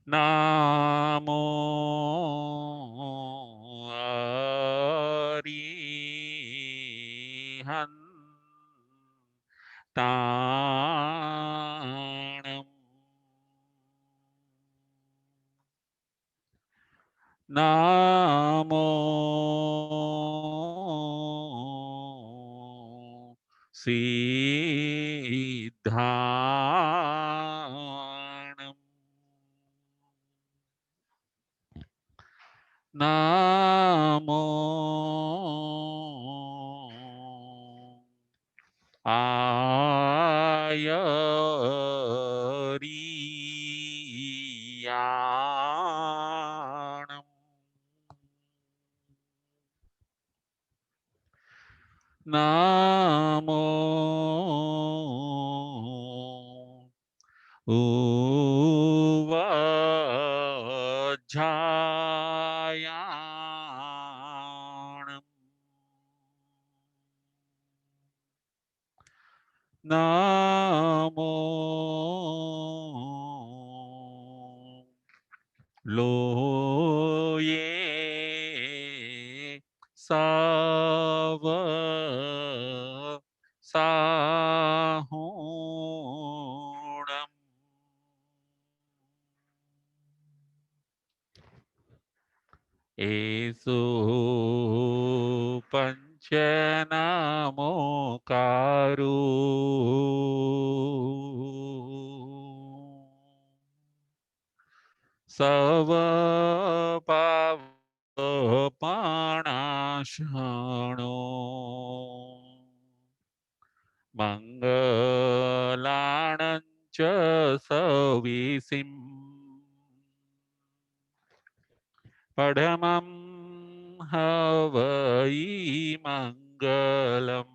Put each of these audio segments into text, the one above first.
નામો અરિહંતાણમ નામો સિદ્ધાણમ નામો આયરિયાણમ નામો ઉવજ્જાયાણમ નામો લોયે સવ સાહુણમ એસો પંચનામોકારો સવ પાવપણાશણો મંગલાણં ચ સવિસિં પડમં હવૈ મંગલમ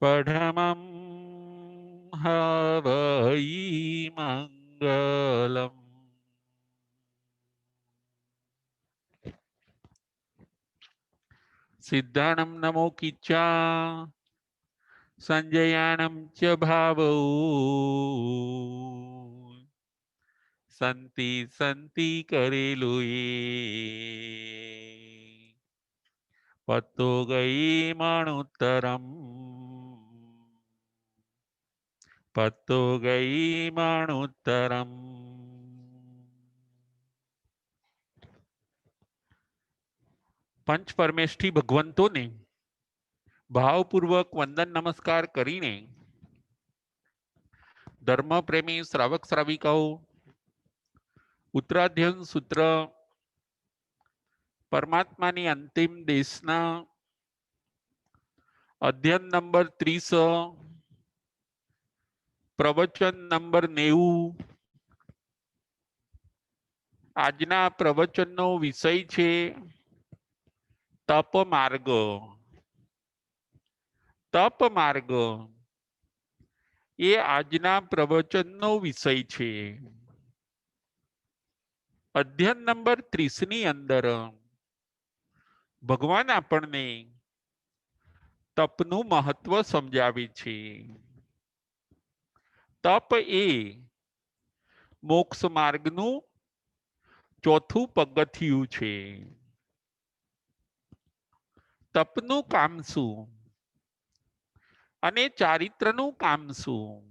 પડમં હવૈ મંગલમ સિદ્ધાણમ નમો કિચ્ચા સંજયાણમ ચ ભાવૌ સંતિ સંતિ કરેલું પત્તો ગઈ મણુત્તરમ પત્તો ગઈ મણુત્તરમ પંચ પરમેષ્ઠી ભગવંતોને ભાવપૂર્વક વંદન નમસ્કાર કરીને ધર્મપ્રેમી શ્રાવક શ્રાવિકાઓ ઉત્તરાધ્યયન સૂત્ર પરમાત્માની અંતિમ દેશના અધ્યયન નંબર 30 પ્રવચન નંબર 90 આજના પ્રવચનનો વિષય છે તપ માર્ગ. તપ માર્ગ એ આજના પ્રવચનનો વિષય છે. અધ્યયન નંબર 30 ની અંદર ભગવાન આપણને તપનું મહત્વ સમજાવે છે. તપ એ મોક્ષ માર્ગનું ચોથું પગથિયું છે. તપનું કામ શું અને ચારિત્રનું કામ શું?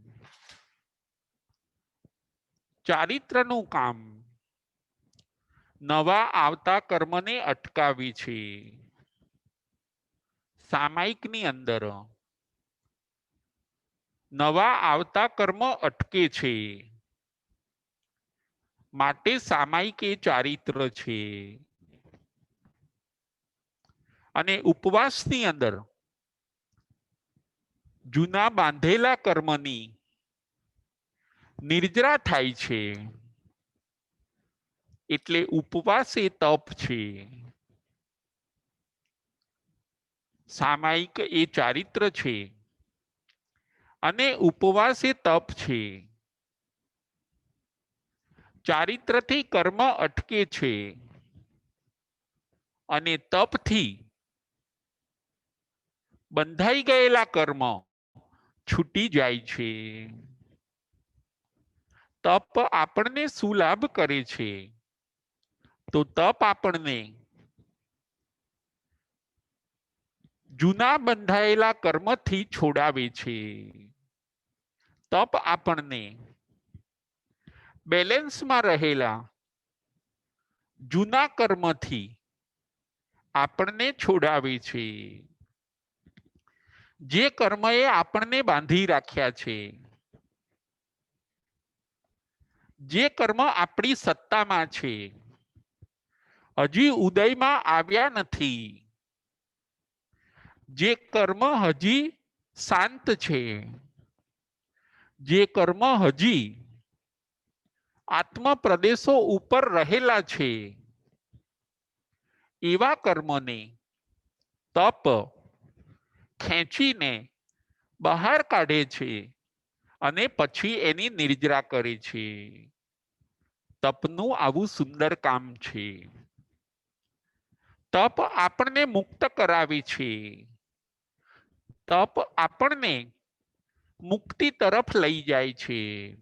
ચારિત્રનું કામ નવા આવતા કર્મને અટકાવી છે. સામાયિકની અંદર નવા આવતા કર્મ અટકે છે માટે સામાયિક એ ચારિત્ર છે. અને ઉપવાસની અંદર જૂના બાંધેલા કર્મની નિર્જરા થાય છે એટલે ઉપવાસ એ તપ છે. સામાયિક એ ચારિત્ર છે અને ઉપવાસ એ તપ છે. ચારિત્રથી કર્મ અટકે છે અને તપથી બંધાઈ ગયેલા કર્મ છૂટી જાય છે. તપ આપણને શું લાભ કરે છે? તો તપ આપણને જૂના બંધાયેલા કર્મથી છોડાવે છે. તપ આપણને બેલેન્સમાં રહેલા જૂના કર્મથી આપણને છોડાવે છે. જે કર્મએ આપણને બાંધી રાખ્યા છે, જે કર્મ આપણી સત્તામાં છે, હજી ઉદયમાં આવ્યા નથી, જે કર્મ હજી શાંત છે, જે કર્મ હજી આત્મ પ્રદેશો ઉપર રહેલા છે, એવા કર્મને તપ ખેંચીને બહાર કાઢે છે અને પછી એની નિર્જરા કરે છે. તપનું આવું સુંદર કામ છે. તપ આપણને મુક્ત કરાવે છે. તપ આપણને મુક્તિ તરફ લઈ જાય છે.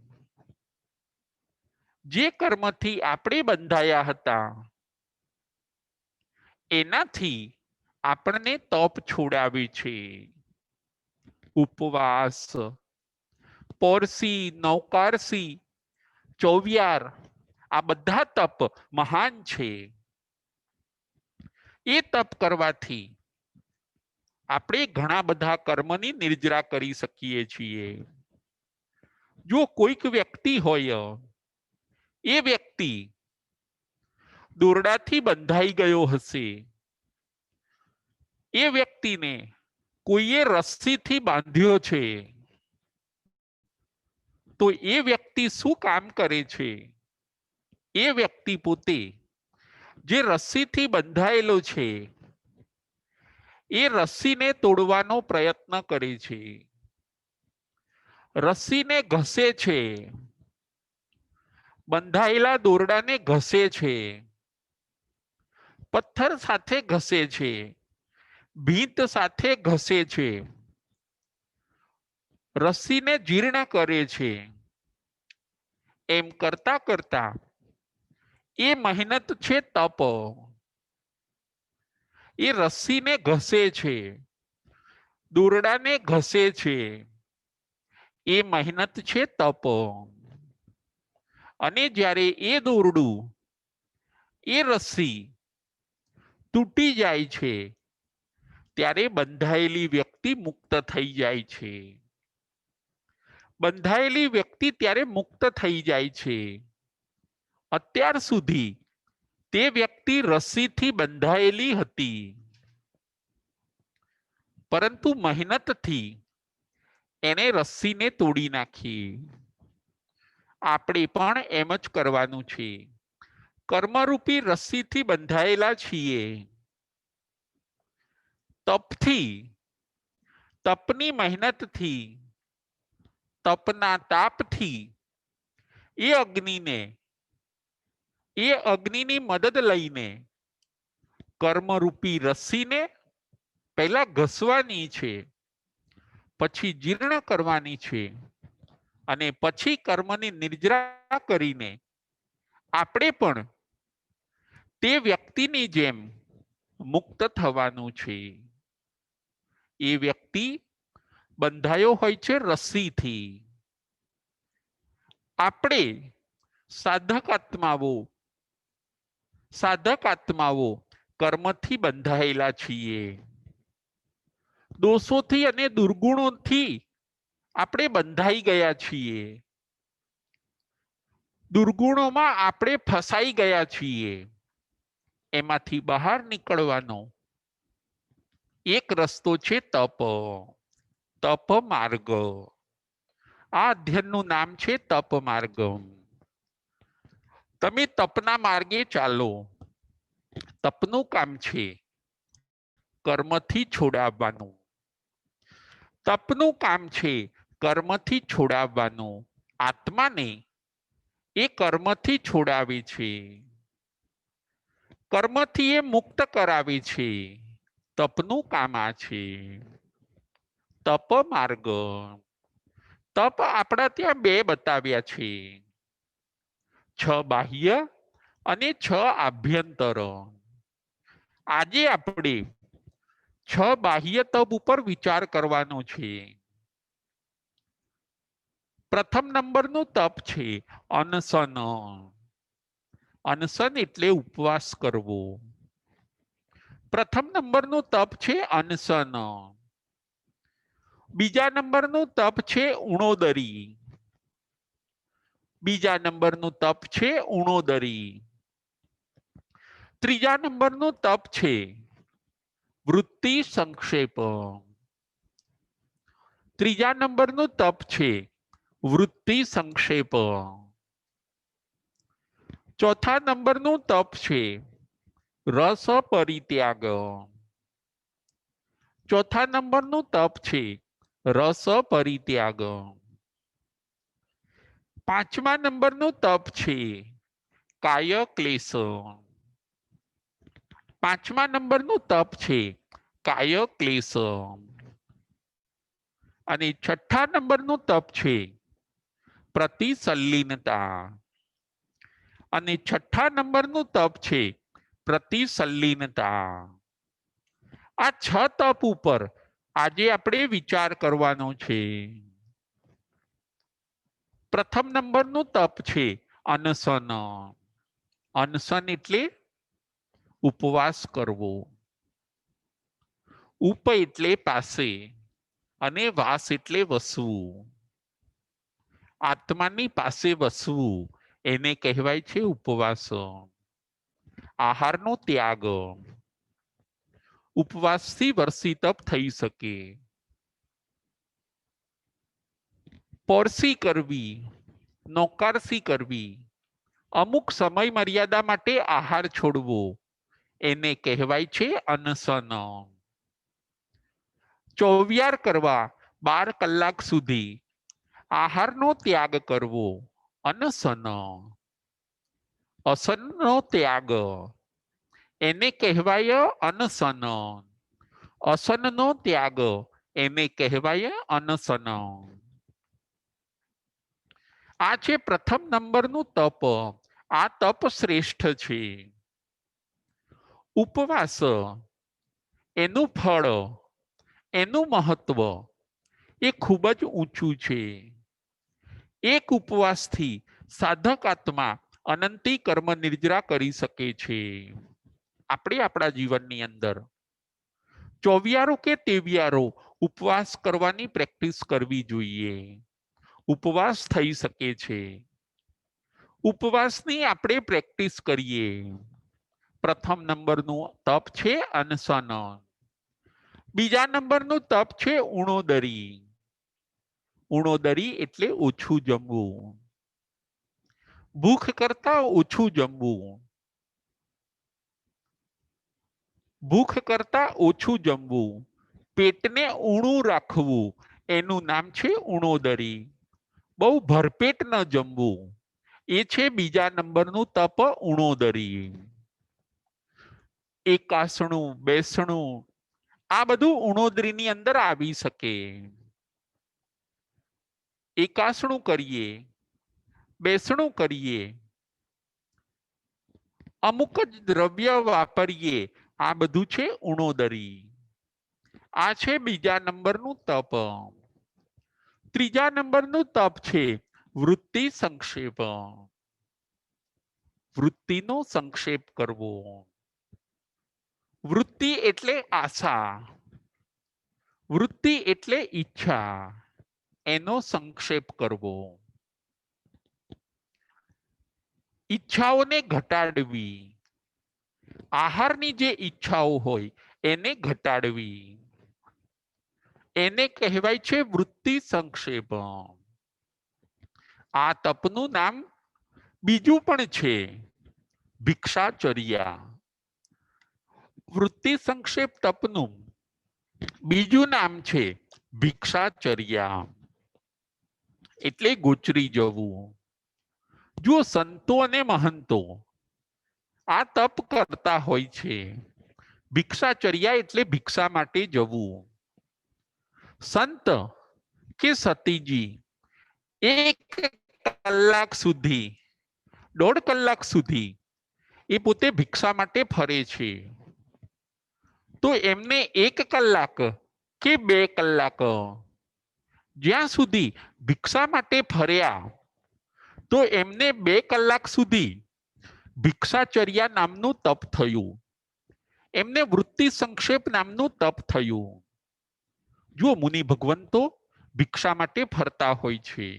જે કર્મથી આપણે બંધાયા હતા એનાથી આપણને તપ છોડાવે છે. ઉપવાસ, પોરસી, નૌકારસી, ચોવિયાર, આ બધા તપ મહાન છે. એ તપ કરવાથી આપણે ઘણા બધા કર્મની નિર્જરા કરી શકીએ છીએ. જો કોઈક વ્યક્તિ હોય, એ વ્યક્તિ દોરડાથી બંધાઈ ગયો હશે, એ વ્યક્તિને કોઈએ રસ્સીથી બાંધ્યો છે, તો એ વ્યક્તિ શું કામ કરે છે? એ વ્યક્તિ પોતે જે રસ્સીથી બંધાયેલો છે એ રસ્સીને તોડવાનો પ્રયત્ન કરે છે, રસ્સીને ઘસે છે, બંધાયેલા દોરડાને ઘસે છે, પથ્થર સાથે ઘસે છે, ભીંત સાથે ઘસે છે, રસ્સીને જીર્ણ કરે છે. એમ કરતા કરતા એ મહેનત છે તપ. એ રસ્સીને ઘસે છે, દોરડાને ઘસે છે, એ મહેનત છે તપ. અને જ્યારે એ દોરડું, એ રસ્સી તૂટી જાય છે ત્યારે બંધાયેલી વ્યક્તિ મુક્ત થઈ જાય છે. બંધાયેલી વ્યક્તિ ત્યારે મુક્ત થઈ જાય છે. અત્યાર સુધી તે વ્યક્તિ રસ્સીથી બંધાયેલી હતી, પરંતુ મહેનતથી એને રસ્સીને તોડી નાખી. આપણે પણ એમ જ કરવાનું છે. કર્મરૂપી રસ્સીથી બંધાયેલા છીએ. તપથી, તપની મહેનતથી, તપના તાપથી એ અગ્નિની મદદ લઈને કર્મરૂપી રસ્સીને પહેલા ઘસવાની છે, પછી જીર્ણ કરવાની છે, અને પછી કર્મની નિર્જરા કરીને આપણે પણ તે વ્યક્તિની જેમ મુક્ત થવાનું છે. એ વ્યક્તિ બંધાયો હોય છે રસ્સીથી. આપણે સાધક આત્માઓ કર્મથી બંધાયેલા છીએ. દોષોથી અને દુર્ગુણોથી આપણે બંધાઈ ગયા છીએ. દુર્ગુણોમાં આપણે ફસાઈ ગયા છીએ. એમાંથી બહાર નીકળવાનો એક રસ્તો છે તપ. તપ માર્ગ. આ અધ્યયનનું નામ છે તપ માર્ગ. તમે તપના માર્ગે ચાલો. તપનું કામ છે કર્મથી છોડાવવાનું. તપનું કામ છે કર્મથી છોડાવવાનું. આત્માને એ કર્મથી છોડાવે છે. કર્મથી એ મુક્ત કરાવે છે. તપનું કામ આ છે. તપ માર્ગ. તપ આપણા ત્યાં બે બતાવ્યા છે. छ बाह्य અને छ આભ્યંતર। આજે આપણે छ બાહ્ય તપ ઉપર વિચાર કરવાનો છે। પ્રથમ નંબરનું તપ છે અનશન। અનશન એટલે ઉપવાસ કરવો। પ્રથમ નંબરનું તપ છે અનશન। બીજા નંબરનું તપ છે ઉણોદરી। બીજા નંબરનું તપ છે ઉણોદરી। ત્રીજા નંબરનું તપ છે વૃત્તિ સંક્ષેપ। ત્રીજા નંબરનું તપ છે વૃત્તિ સંક્ષેપ। ચોથા નંબરનું તપ છે રસ પરિત્યાગ। ચોથા નંબરનું તપ છે રસ પરિત્યાગ। પાંચમા નંબરનું તપ છે કાય ક્લેશ। પાંચમા નંબરનું તપ છે કાય ક્લેશ। અને છઠ્ઠા નંબરનું તપ છે પ્રતિસલ્લીનતા। અને છઠ્ઠા નંબરનું તપ છે પ્રતિસલ્લીનતા। આ છ તપ ઉપર આજે આપણે વિચાર કરવાનો છે। પ્રથમ નંબરનું તપ છે અનશન। અનશન એટલે ઉપવાસ કરવો। ઉપ એટલે પાસે અને વાસ એટલે વસવું। આત્માની પાસે વસવું એને કહેવાય છે ઉપવાસ। આહારનો ત્યાગ। ઉપવાસથી વર્ષી તપ થઈ શકે। પોરસી કરવી, નોકારસી કરવી, અમુક સમય મર્યાદા માટે આહાર છોડવો એને કહેવાય છે અનશન। ચોવિયાર કરવા 12 કલાક સુધી આહારનો ત્યાગ કરવો અનશન। અસનનો ત્યાગ એને કહેવાય અનશન। અસનનો ત્યાગ એને કહેવાય અનશન। આ છે પ્રથમ નંબરનું તપ। આ તપ શ્રેષ્ઠ છે। ઉપવાસ એનું ફળ, એનું મહત્વ એ ખૂબ જ ઊંચું છે। એક ઉપવાસથી સાધક આત્મા અનંતી કર્મ નિર્જરા કરી શકે છે। આપણે આપણા જીવનની અંદર ચોવિયારો કે તેવિયારો ઉપવાસ કરવાની પ્રેક્ટિસ કરવી જોઈએ। ઉપવાસ થઈ શકે છે। ઉપવાસની આપણે પ્રેક્ટિસ કરીએ। પ્રથમ નંબરનું તપ છે અનશન। બીજા નંબરનું તપ છે ઉણોદરી। ઉણોદરી એટલે ઓછું જમવું। ભૂખ કરતા ઓછું જમવું। ભૂખ કરતા ઓછું જમવું, પેટને ઊણું રાખવું એનું નામ છે ઉણોદરી। બહુ ભરપેટ ન જમવું એ છે બીજા નંબરનું તપ ઉણોદરી। એકાસણું, બેસણું આ બધું ઉણોદરીની અંદર આવી શકે। એકાસણું કરીએ, બેસણું કરીએ, અમુક જ દ્રવ્ય વાપરીએ આ બધું છે ઉણોદરી। આ છે બીજા નંબરનું તપ। ત્રીજા નંબરનું તપ છે વૃત્તિ સંક્ષેપ। વૃત્તિનો સંક્ષેપ કરવો। વૃત્તિ એટલે આશા, વૃત્તિ એટલે ઈચ્છા, એનો સંક્ષેપ કરવો। ઈચ્છાઓને ઘટાડવી। આહારની જે ઈચ્છાઓ હોય એને ઘટાડવી એને કહેવાય છે વૃત્તિ સંક્ષેપ। આ તપનું નામ બીજું પણ છે ભિક્ષાચર્યા। વૃત્તિ સંક્ષેપ તપનું બીજું નામ છે ભિક્ષાચર્યા એટલે ગોચરી જવું। જો સંતો અને મહંતો આ તપ કરતા હોય છે। ભિક્ષાચર્યા એટલે ભિક્ષા માટે જવું। સંત કે સતીજી 1 કલાક સુધી 1.5 કલાક સુધી એ પોતે ભિક્ષા માટે ફરે છે, તો એમને 1 કલાક કે 2 કલાક જ્યાં સુધી ભિક્ષા માટે ફર્યા, તો એમને 2 કલાક સુધી ભિક્ષાચર્યા નામનું તપ થયું, એમને વૃત્તિ સંક્ષેપ નામનું તપ થયું. જો મુનિ ભગવંતો ભિક્ષા માટે ફરતા હોય છે,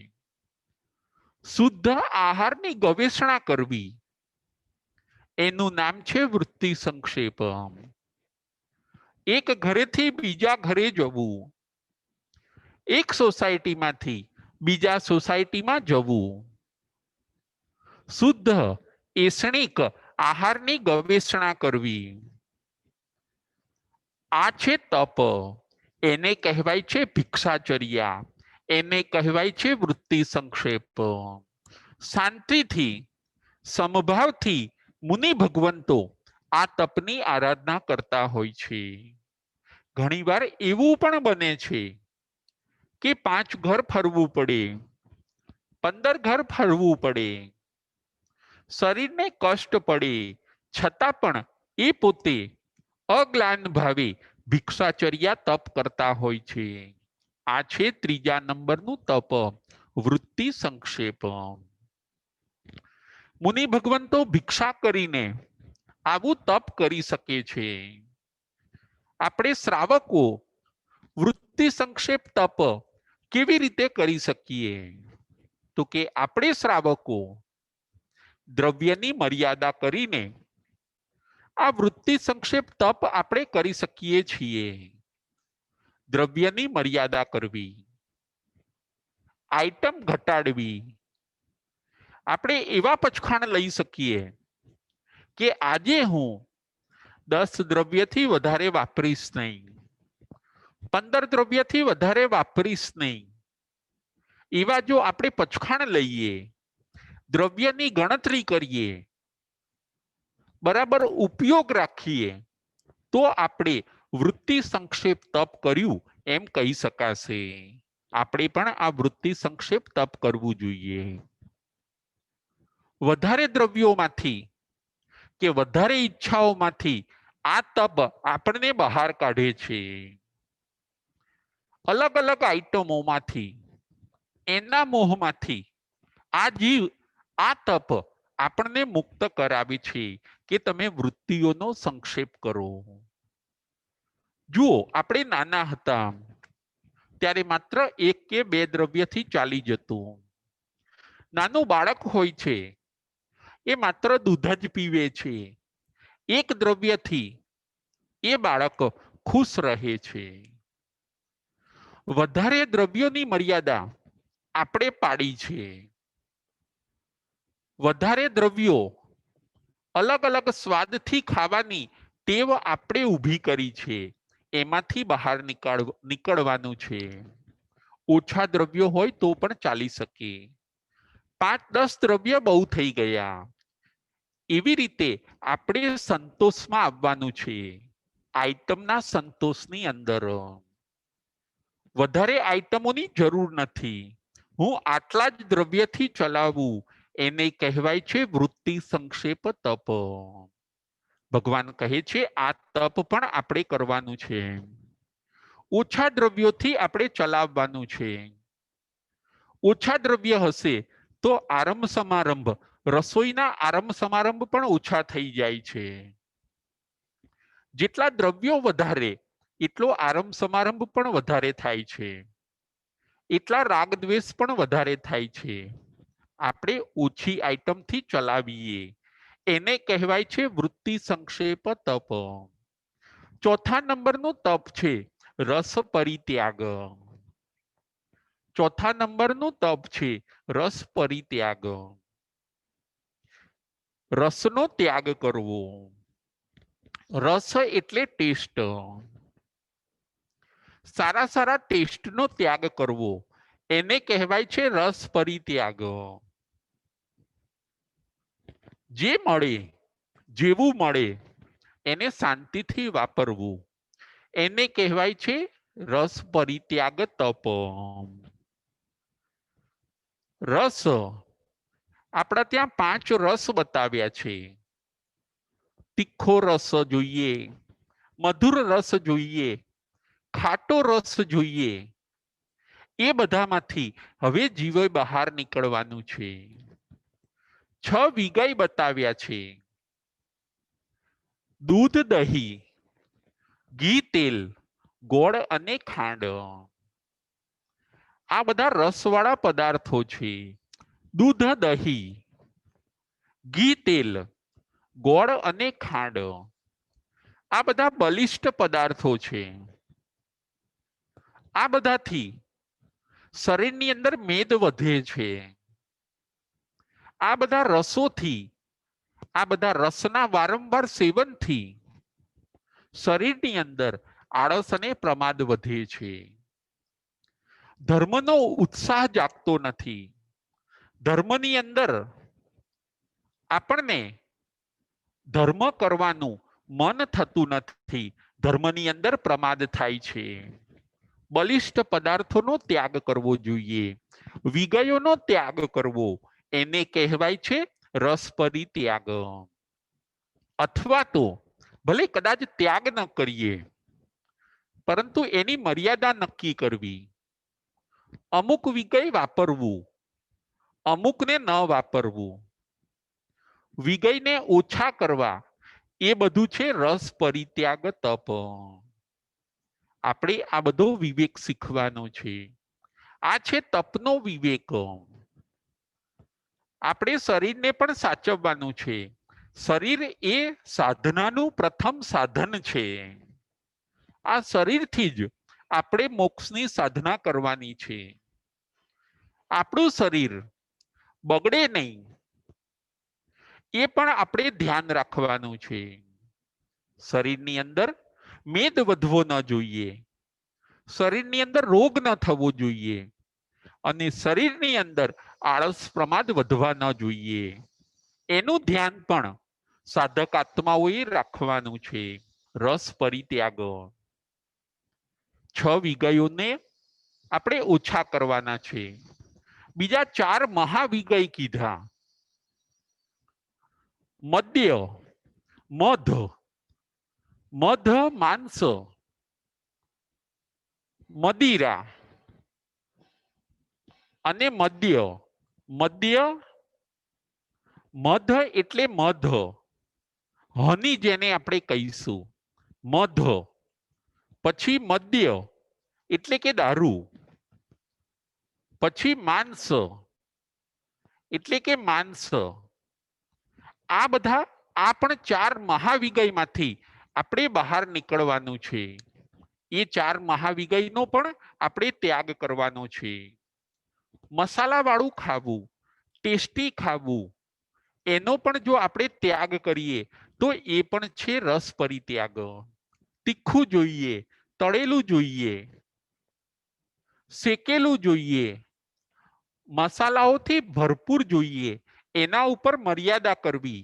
શુદ્ધ આહારની ગવેષણા કરવી એનું નામ છે વૃત્તિ સંક્ષેપ. એક ઘરેથી બીજા ઘરે જવું, એક સોસાયટીમાંથી બીજા સોસાયટીમાં જવું, શુદ્ધ એસણિક આહારની ગવેષણા કરવી, આ છે તપ. એને કહેવાય છે ભિક્ષાચર્યા, એને કહેવાય છે વૃત્તિ સંક્ષેપ. શાંતિથી સમભાવથી મુનિ ભગવંતો આ તપની આરાધના કરતા હોય છે. ઘણીવાર એવું પણ બને છે કે 5 ઘર ફરવું પડે, 15 ઘર ફરવું પડે, શરીરને કષ્ટ પડે, છતાં પણ એ પોતે અગ્લાન ભાવે ભિક્ષાચર્યા તપ કરતા હોય છે. આ છે 3જા નંબરનું તપ, વૃત્તિ સંક્ષેપ. મુનિ ભગવંતો ભિક્ષા કરીને આવું તપ કરી શકે છે. આપણે શ્રાવકો વૃત્તિ સંક્ષેપ તપ કેવી રીતે કરી શકીએ? તો કે આપણે શ્રાવકો દ્રવ્યની મર્યાદા કરીને આ વૃત્તિ સંક્ષેપ તપ આપણે કરી શકીએ છીએ. દ્રવ્યની મર્યાદા કરવી, આઈટમ ઘટાડવી. આપણે એવા પચખાણ લઈ શકીએ કે આજે હું 10 દ્રવ્યથી વધારે વાપરીશ નહીં, 15 દ્રવ્યથી વધારે વાપરીશ નહીં. એવા જો આપણે પચખાણ લઈએ, દ્રવ્યની ગણતરી કરીએ, બરાબર ઉપયોગ રાખીએ, તો આપણે વૃત્તિ સંક્ષેપ તપ કર્યું એમ કહી શકાશે. આપણે પણ આ વૃત્તિ સંક્ષેપ તપ કરવું જોઈએ. વધારે દ્રવ્યોમાંથી કે વધારે ઈચ્છાઓમાંથી આ તપ આપણને બહાર કાઢે છે. અલગ અલગ આઈટમોમાંથી, એના મોહમાંથી આ જીવ, આ તપ આપણને મુક્ત કરાવે છે કે તમે વૃત્તિઓનો સંક્ષેપ કરો. જુઓ, આપણે નાના હતા ત્યારે માત્ર 1 કે 2 દ્રવ્યથી ચાલી જતું. નાનું બાળક હોય છે, એ માત્ર દૂધ જ પીવે છે, 1 દ્રવ્યથી એ બાળક ખુશ રહે છે. વધારે દ્રવ્યોની મર્યાદા આપણે પાડી છે. વધારે દ્રવ્યો, અલગ અલગ સ્વાદથી ખાવાની ટેવ આપણે ઊભી કરી છે. એમાંથી બહાર નીકળવાનું છે. ઓછા દ્રવ્યો હોય તો પણ ચાલી શકે, 5-10 દ્રવ્ય બહુ થઈ ગયા. એવી રીતે આપણે સંતોષમાં આવવાનું છે, આઈટમના સંતોષની અંદર. વધારે આઈટમોની જરૂર નથી, હું આટલા જ દ્રવ્યથી ચલાવું, એને કહેવાય છે વૃત્તિ સંક્ષેપ તપ. ભગવાન કહે છે આ તપ પણ આપણે કરવાનું છે. ઓછા દ્રવ્યોથી આપણે ચલાવવાનું છે. ઓછા દ્રવ્ય હશે તો આરંભ સમારંભ, રસોઈના આરંભ સમારંભ પણ ઓછા થઈ જાય છે. જેટલા દ્રવ્યો વધારે એટલો આરંભ સમારંભ પણ વધારે થાય છે, એટલા રાગ દ્વેષ પણ વધારે થાય છે. આપણે ઓછી આઈટમથી ચલાવીએ, એને કહેવાય છે વૃત્તિ સંક્ષેપ તપ. 4થા નંબરનું તપ છે રસ પરિત્યાગ. 4થા નંબરનું તપ છે રસ પરિત્યાગ. રસનો ત્યાગ કરવો. રસ એટલે ટેસ્ટ. સારા સારા ટેસ્ટનો ત્યાગ કરવો, એને કહેવાય છે રસ પરિત્યાગ. જે મળે, જેવું મળે એને શાંતિથી વાપરવું, એને કહેવાય છે રસ પરિત્યાગ તપ. રસ આપણા ત્યાં 5 રસ બતાવ્યા છે. તીખો રસ જોઈએ, મધુર રસ જોઈએ, ખાટો રસ જોઈએ. એ બધામાંથી હવે જીવે બહાર નીકળવાનું છે. 6 વિગય બતાવ્યા છે. દૂધ, દહીં, ઘી, તેલ, ગોળ અને ખાંડ. આ બધા રસવાળા પદાર્થો છે. દૂધ, દહીં, ઘી, તેલ, ગોળ અને ખાંડ. આ બધા બલિષ્ઠ પદાર્થો છે. આ બધાથી શરીરની અંદર મેદ વધે છે. આ બધા રસોથી, આ બધા રસના વારંવાર સેવનથી શરીરની અંદર આળસ અને પ્રમાદ વધે છે. ધર્મનો ઉત્સાહ જાગતો નથી. ધર્મની અંદર આપણને ધર્મ કરવાનું મન થતું નથી. ધર્મની અંદર પ્રમાદ થાય છે. બલિષ્ઠ પદાર્થોનો ત્યાગ કરવો જોઈએ. વિગયોનો ત્યાગ કરવો, એને કહેવાય છે રસ પરિત્યાગ. અથવા તો ભલે કદાચ ત્યાગ ન કરીએ, પરંતુ એની મર્યાદા નક્કી કરવી. અમુક વિગય વાપરવું, અમુકને ન વાપરવું, વિગયને ઓછા કરવા, એ બધું છે રસ પરિત્યાગ તપ. આપણે આ બધો વિવેક શીખવાનો છે. આ છે તપનો વિવેક. આપણે શરીરને પણ સાચવવાનું છે. શરીર એ સાધનાનું પ્રથમ સાધન છે. આ શરીરથી જ આપણે મોક્ષની સાધના કરવાની છે. આપણું શરીર બગડે નહીં, એ પણ આપણે ધ્યાન રાખવાનું છે. શરીરની અંદર મેદ વધવો ન જોઈએ, શરીરની અંદર રોગ ન થવો જોઈએ, અને શરીરની અંદર આળસ પ્રમાદ વધવા ન જોઈએ. એનું ધ્યાન પણ સાધક આત્માઓએ રાખવાનું છે. રસ પરિત્યાગ. 6 વિગયોને આપણે ઓછા કરવાના છે. બીજા 4 મહાવિગય કીધા. મદ્ય, મધ, મધ માંસ, મદિરા અને મદ્ય. મદ્ય, મધ એટલે મધ, હની જેને આપણે કહીશું મધ. પછી મદ્ય એટલે કે દારૂ. પછી માંસ એટલે કે માંસ. આ બધા, આ પણ 4 મહાવિગયમાંથી આપણે બહાર નીકળવાનું છે. એ 4 મહાવિગયનો પણ આપણે ત્યાગ કરવાનો છે. મસાલાવાળું ખાવું, ટેસ્ટી ખાવું, એનો પણ જો આપણે ત્યાગ કરીએ તો એ પણ છે રસ પરિત્યાગ. તીખું જોઈએ, તળેલું જોઈએ, શેકેલું જોઈએ, મસાલાઓથી ભરપૂર જોઈએ, એના ઉપર મર્યાદા કરવી,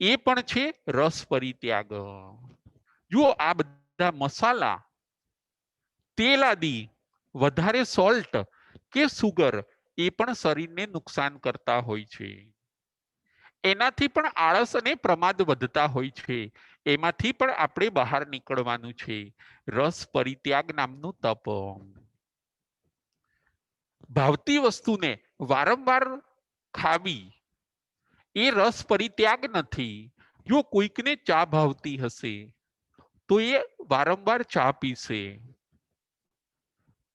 એ પણ છે રસ પરિત્યાગ. જો આ બધા મસાલા, તેલ આદિ, વધારે સોલ્ટ કે સુગર, એ પણ શરીરને નુકસાન કરતા હોય છે. એનાથી પણ આળસ અને પ્રમાદ વધતા હોય છે. એમાંથી પણ આપણે બહાર નીકળવાનું છે. રસ પરિત્યાગ નામનું તપ. ભાવતી વસ્તુને વારંવાર ખાવી, એ રસ પરિત્યાગ નથી. જો કોઈકને ચા ભાવતી હશે તો એ વારંવાર ચા પીશે.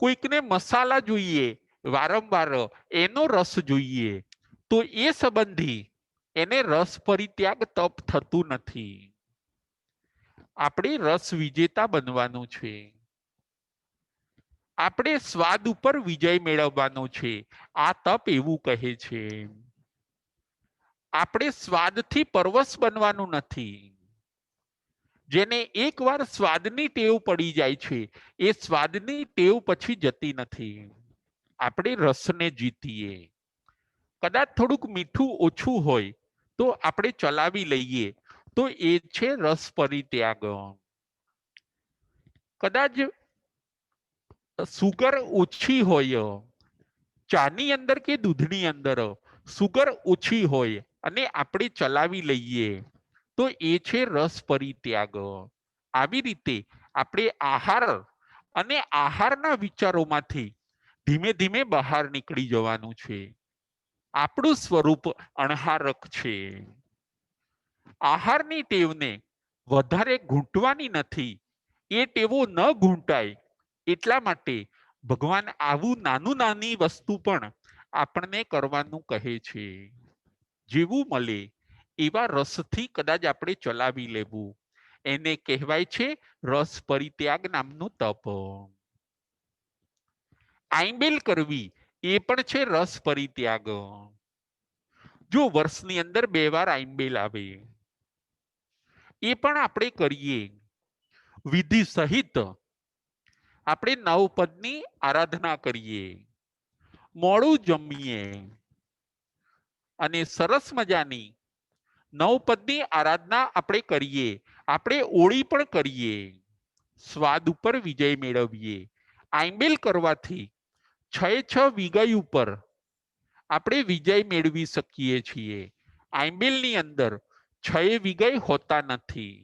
કોઈકને મસાલા જોઈએ વારંવાર, એનો રસ જોઈએ, તો એ સંબંધી એને રસ પરિત્યાગ તપ થતું નથી. આપણે રસ વિજેતા બનવાનું છે. આપણે સ્વાદ ઉપર વિજય મેળવવાનો છે. આ તપ એવું કહે છે. આપણે સ્વાદથી પરવશ બનવાનું નથી. જેને એકવાર સ્વાદની ટેવ પડી જાય છે, એ સ્વાદની ટેવ પછી જતી નથી. આપણે રસને જીતીએ. કદાચ થોડુંક મીઠું ઓછું હોય તો આપણે ચલાવી લઈએ, તો એ છે રસ પરિત્યાગ. કદાચ સુગર ઓછી હોય ચાની અંદર કે દૂધની અંદર, સુગર ઓછી હોય અને આપણે ચલાવી લઈએ તો એ છે રસ પરિત્યાગ. આવી રીતે આપણે આહાર અને આહારના વિચારોમાંથી ધીમે ધીમે બહાર નીકળી જવાનું છે. આપણું સ્વરૂપ અણહારક છે. આહારની ટેવને વધારે ઘૂંટવાની નથી. એ ટેવો ન ઘૂંટાય એટલા માટે ભગવાન આવું નાની વસ્તુ પણ આપણને કરવાનું કહે છે. જેવું મળે એવા રસથી કદાચ આપણે ચલાવી લેવું, એને કહેવાય છે રસ પરિત્યાગ નામનું તપ. આઈંબેલ કરવી એ પણ છે રસ પરિત્યાગ. જો વર્ષની અંદર 2 વાર આઈંબેલ આવે, એ પણ આપણે કરીએ વિધિ સહિત. આપણે 9 પદની આરાધના કરીએ, મોડું જમીએ અને સરસ મજાની 9 પદની આરાધના આપણે કરીએ. આપણે ઓળી પણ કરીએ, સ્વાદ ઉપર વિજય મેળવીએ. આઈંબેલ કરવાથી 6 વિગય ઉપર આપણે વિજય મેળવી શકીએ છીએ. આઈંબેલની અંદર 6 વિગય હોતા નથી.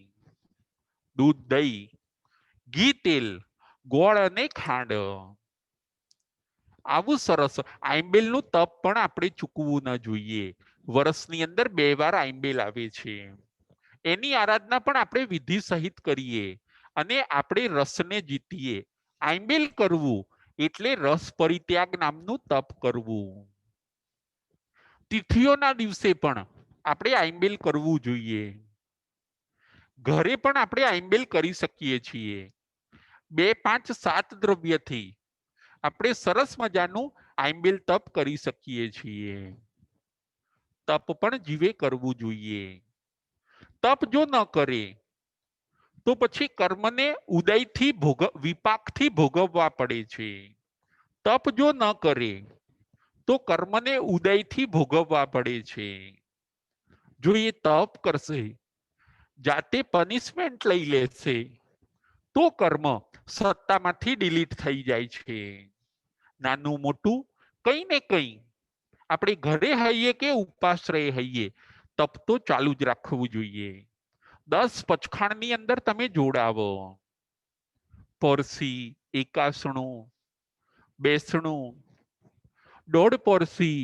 દૂધ, દહીં, ઘી, તેલ, ગોળ અને ખાંડ. આવું સરસ આઈંબેલનું તપ પણ આપણે ચૂકવું ન જોઈએ. વર્ષની અંદર 2 વાર આઈંબેલ આવે છે. એની આરાધના પણ આપણે વિધિ સહિત કરીએ અને આપણે રસને જીતીએ. આઈંબેલ કરવું એટલે રસ પરિત્યાગ નામનું તપ કરવું. તિથિઓના દિવસે પણ આપણે આઈંબેલ કરવું જોઈએ. ઘરે પણ આપણે આઈંબેલ કરી શકીએ છીએ. 2, 5, 7 દ્રવ્યથી આપણે સરસ મજાનું આઈંબેલ તપ કરી શકીએ છીએ. તપ પણ જીવે કરવું જોઈએ. તપ જો ન કરે તો પછી કર્મને ઉદયથી વિપાકથી ભોગવવા પડે છે. તપ જો ન કરે તો કર્મને ઉદયથી ભોગવવા પડે છે. જો એ તપ કરશે, જાતે પનિશમેન્ટ લઈ લેશે, તો કર્મ સત્તામાંથી ડિલીટ થઈ જાય છે. નાનું મોટું કંઈ ને કંઈ આપણે ઘરે હઈએ કે ઉપાશ્રય હઈએ, તપ તો ચાલુ જ રાખવું જોઈએ. 10 પચખાણની અંદર તમે જોડાવો. પરસી, એકાસણું, બેસણું, 1.5 પરસી,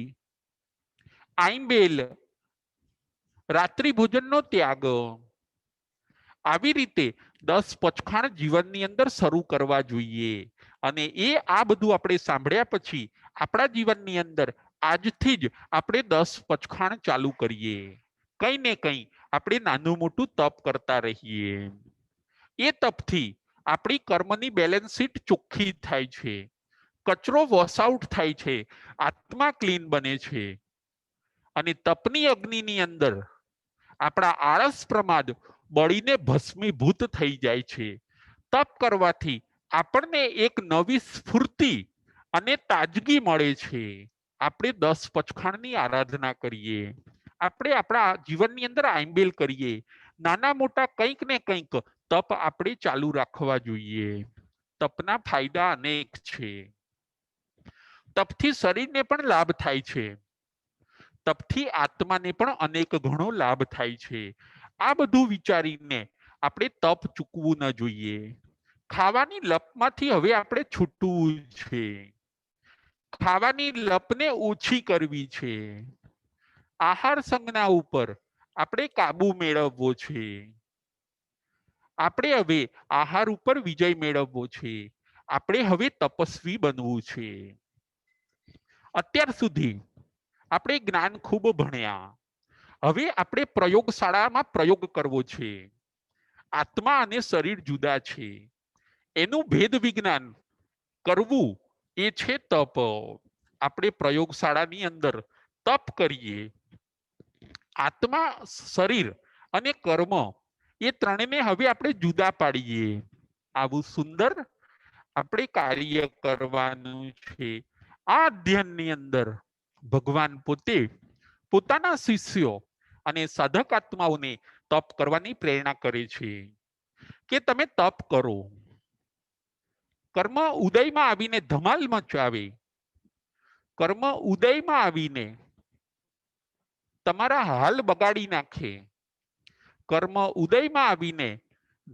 આઈંબેલ, રાત્રિ ભોજનનો ત્યાગ. આવી રીતે 10 પચખાણ જીવનની અંદર શરૂ કરવા જોઈએ. અને આ બધું આપણે સાંભળ્યા પછી આપણા જીવનની અંદર આજથી જ આપણે 10 પચખાણ ચાલુ કરીએ. કંઈ ને કંઈ આપણે નાનું મોટું તપ કરતા રહીએ. એ તપથી આપણી કર્મની બેલેન્સ શીટ ચોખ્ખી થાય છે. કચરો વોશ આઉટ થાય છે. આત્મા ક્લીન બને છે. અને તપની અગ્નિની અંદર આપણા આળસ પ્રમાદ બળીને ભસ્મીભૂત થઈ જાય છે. તપ કરવાથી આપણને એક નવી સ્ફૂર્તિ અને તાજગી મળે છે. આપણે 10 પચખાણની આરાધના કરીએ. આપણે આપણા જીવનની અંદર આઈંબેલ કરીએ. નાના મોટા કંઈક ને કંઈક તપ આપણે ચાલુ રાખવા જોઈએ. તપના ફાયદા અનેક છે. તપથી શરીરને પણ લાભ થાય છે. તપથી આત્માને પણ અનેક ઘણો લાભ થાય છે. આ બધું વિચારીને આપણે તપ ચૂકવું ન જોઈએ. ખાવાની લપમાંથી હવે આપણે છૂટવું છે. ખાવાની લપને ઓછી કરવી છે. આહાર સંજ્ઞા ઉપર આપણે કાબુ મેળવવો છે. આપણે હવે આહાર ઉપર વિજય મેળવવો છે. આપણે હવે તપસ્વી બનવું છે. અત્યાર સુધી આપણે જ્ઞાન ખૂબ ભણ્યા. હવે આપણે પ્રયોગશાળામાં પ્રયોગ કરવો છે. આત્મા અને શરીર જુદા છે. એનું ભેદ વિજ્ઞાન કરવું એ છે તપ. આપણે પ્રયોગશાળાની અંદર તપ કરીએ. આત્મા, શરીર અને કર્મ એ ત્રણને હવે આપણે જુદા પાડીએ. આવું સુંદર આપણે કાર્ય કરવાનું છે. આ અધ્યયનની અંદર ભગવાન પોતે પોતાના શિષ્યો અને સાધક આત્માઓને તપ કરવાની પ્રેરણા કરે છે કે તમે તપ કરો. કર્મ ઉદયમાં આવીને ધમાલ મચાવે. કર્મ ઉદયમાં આવીને તમારા હાલ બગાડી નાખે, કર્મ ઉદયમાં આવીને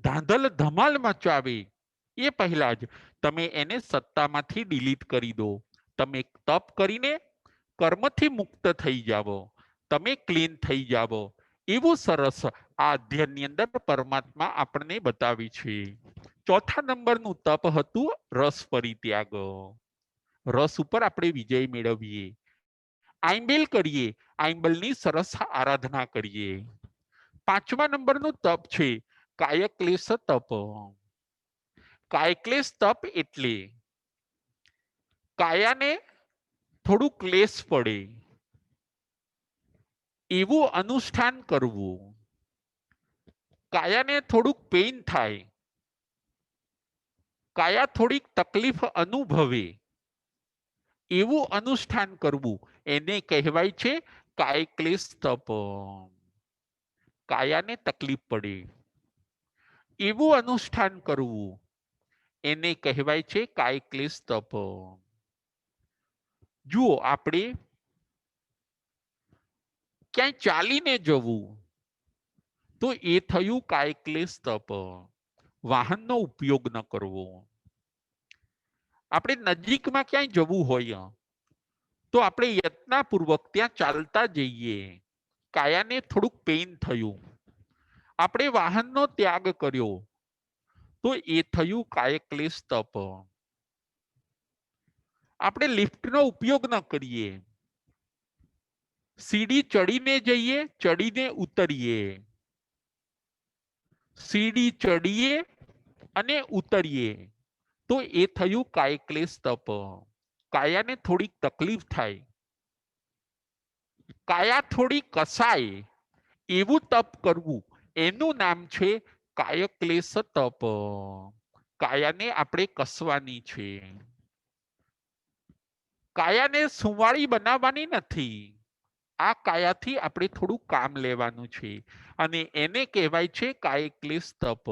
ધાંધલ ધમાલ મચાવે એ પહેલા જ તમે એને સત્તામાંથી ડિલીટ કરી દો. તમે તપ કરીને કર્મથી મુક્ત થઈ જાવો, તમે ક્લીન થઈ જાવો. એવું સરસ આ અધ્યયનની અંદર પરમાત્મા આપણને બતાવી છે. ચોથા નંબરનું તપ હતું રસ પરિત્યાગ. રસ ઉપર આપણે વિજય મેળવીએ, આઈંબેલ કરીએ, આઈંબલની સરસ આરાધના કરીએ. પાંચમા નંબરનું તપ છે કાયક્લેશ તપ. કાયક્લેશ તપ એટલે કાયાને થોડું ક્લેશ પડે એવું અનુષ્ઠાન કરવું, કાયાને થોડુંક પેઇન થાય, કાયા થોડીક તકલીફ અનુભવે એવું અનુષ્ઠાન કરવું, એને કહેવાય છે કાયક્લેશ તપ. કાયાને તકલીફ પડે એવું અનુષ્ઠાન કરવું, એને કહેવાય છે કાયક્લેશ તપ. જુઓ, આપણે ક્યાંય ચાલીને જવું તો એ થયું કાયક્લેશ તપ. વાહનનો ઉપયોગ ન કરવો. આપણે નજીકમાં ક્યાંય જવું હોય તો આપણે યત્નપૂર્વક ત્યાં ચાલતા જઈએ, કાયાને થોડુંક પેઇન થયું, આપણે વાહનનો ત્યાગ કર્યો તો એ થયું કાયક્લેશ તપ. આપણે લિફ્ટનો ઉપયોગ ન કરીએ, સીડી ચડીને જઈએ, ચડીને ઉતરીએ, સીડી ચડીએ અને ઉતરીએ તો એ થયું કાયક્લેશ તપ. કાયાને થોડીક તકલીફ થાય, કાયા થોડી કસાય એવું તપ કરવું, એનું નામ છે કાયક્લેશ તપ. કાયાને આપણે કસવાની છે, કાયાને સુંવાળી બનાવવાની નથી. આ કાયાથી આપણે થોડું કામ લેવાનું છે અને એને કહેવાય છે કાયક્લેશ તપ.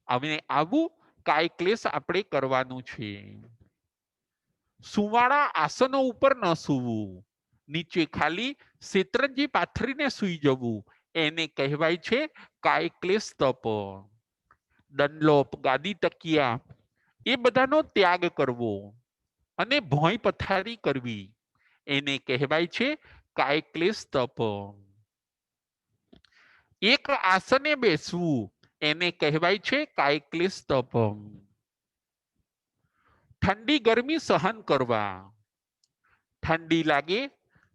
હવે આવું કાયક્લેશ આપણે કરવાનું છે. સુવાળા આસનો ઉપર ન સૂવું, નીચે ખાલી શેતરંજી પાથરીને સૂઈ જવું, એને કહેવાય છે કાયક્લેશ તપ. ડનલોપ, ગાદી, તકિયા એ બધાનો ત્યાગ કરવો અને ભોંય પથારી કરવી, એને કહેવાય છે કાયક્લેશ તપ. એક આસને બેસવું, એને કહેવાય છે કાયક્લેશ તપ. ઠંડી ગરમી સહન કરવા, ઠંડી લાગે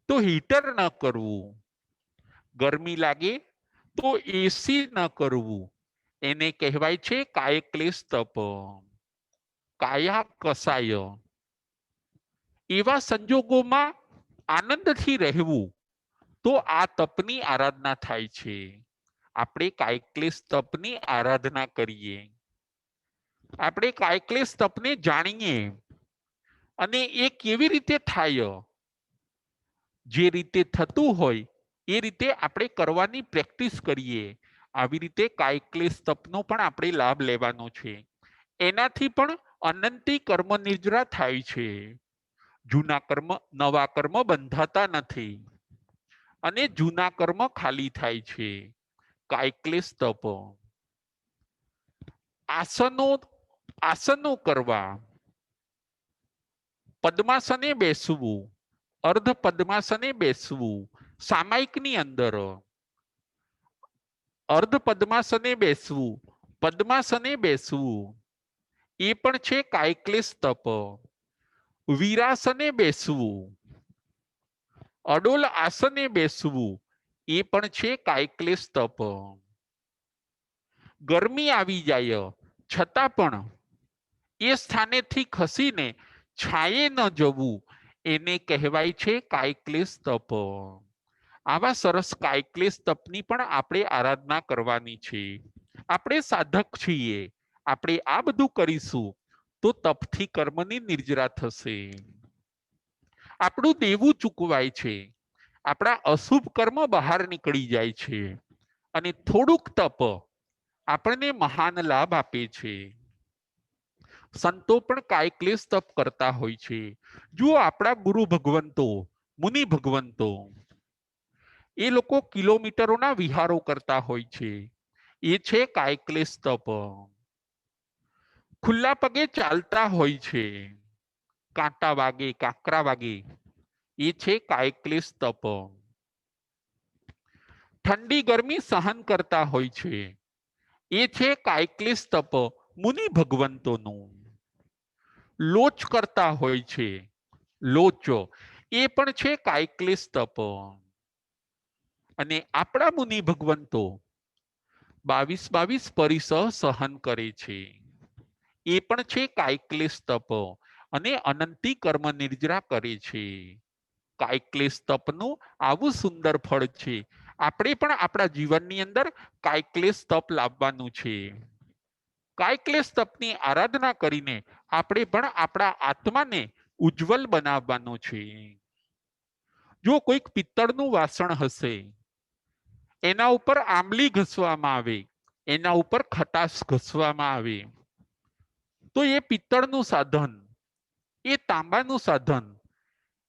તો હીટર ન કરવું, ગરમી લાગે તો એસી ન કરવું, એને કહેવાય છે કાયક્લેશ તપ. કાયા કસાય એવા સંજોગોમાં આનંદથી રહેવું, તો આ તપની આરાધના થાય છે. આપણે કાયક્લેશ તપની આરાધના કરીએ, આપણે કાયક્લેશ તપને જાણીએ અને એ કેવી રીતે થાય, જે રીતે થતું હોય એ રીતે આપણે કરવાની પ્રેક્ટિસ કરીએ. આવી રીતે કાયક્લેશ તપનો પણ આપણે લાભ લેવાનો છે. એનાથી પણ અનંતી કર્મ નિદ્રા થાય છે. જૂના કર્મ, નવા કર્મ બંધાતા નથી અને જૂના કર્મ ખાલી થાય છે. કાયક્લેશ તપ. આસનો કરવા, પદ્માસને બેસવું, અર્ધ પદ્માસને બેસવું, સામાયિકની અંદર અર્ધ પદ્માસને બેસવું, પદ્માસને બેસવું, એ પણ છે કાયક્લેશ તપ. વીરાસને બેસવું, અડોલ આસને બેસવું, એ પણ છે કાયક્લેશ તપ. ગરમી આવી જાય છતાં પણ એ સ્થાનેથી ખસીને છાયે ન જવું, એને કહેવાય છે કાયક્લેશ તપ. આવા સરસ કાયક્લેશ તપની પણ આપણે આરાધના કરવાની છે. આપણે સાધક છીએ, આપણે આ બધું કરીશું તો તપથી કર્મની નિર્જરા થશે, આપણું દેવું ચૂકવાય છે, આપણા અશુભ કર્મ બહાર નીકળી જાય છે અને થોડુંક તપ આપણને મહાન લાભ આપે છે. સંતો પણ કાયક્લેશ તપ કરતા હોય છે. જુઓ, આપણા ગુરુ ભગવંતો મુનિ ભગવંતો એ લોકો કિલોમીટરોના વિહારો કરતા હોય છે. એ છે કાયક્લેશ તપ. ખુલ્લા પગે ચાલતા હોય છે, કાંટા વાગે કાંકરા વાગે, એ છે કાયક્લેશ તપ. ઠંડી ગરમી સહન કરતા હોય છે, એ છે કાયક્લેશ તપ મુનિ ભગવંતોનું. લોચ કરતા હોય છે, લોચો, એ પણ છે કાયક્લેશ તપ. અને આપણા મુનિ ભગવંતો 22 પરિસહ સહન કરે છે, એ પણ છે કાયક્લેશ તપ. અને અનંતી કર્મ નિર્જરા કરે છે. કાયક્લેશ તપનું આવું સુંદર ફળ છે. આપણે પણ આપણા જીવનની અંદર કાયક્લેશ તપ લાવવાનું છે. કાયક્લેશ તપની આરાધના કરીને આપણે પણ આપણા આત્માને ઉજ્જવલ બનાવવાનું છે. જો કોઈક પિત્તળનું વાસણ હશે, એના ઉપર આંબલી ઘસવામાં આવે, એના ઉપર ખટાશ ઘસવામાં આવે, તો એ પિત્તળનું સાધન, એ તાંબાનું સાધન,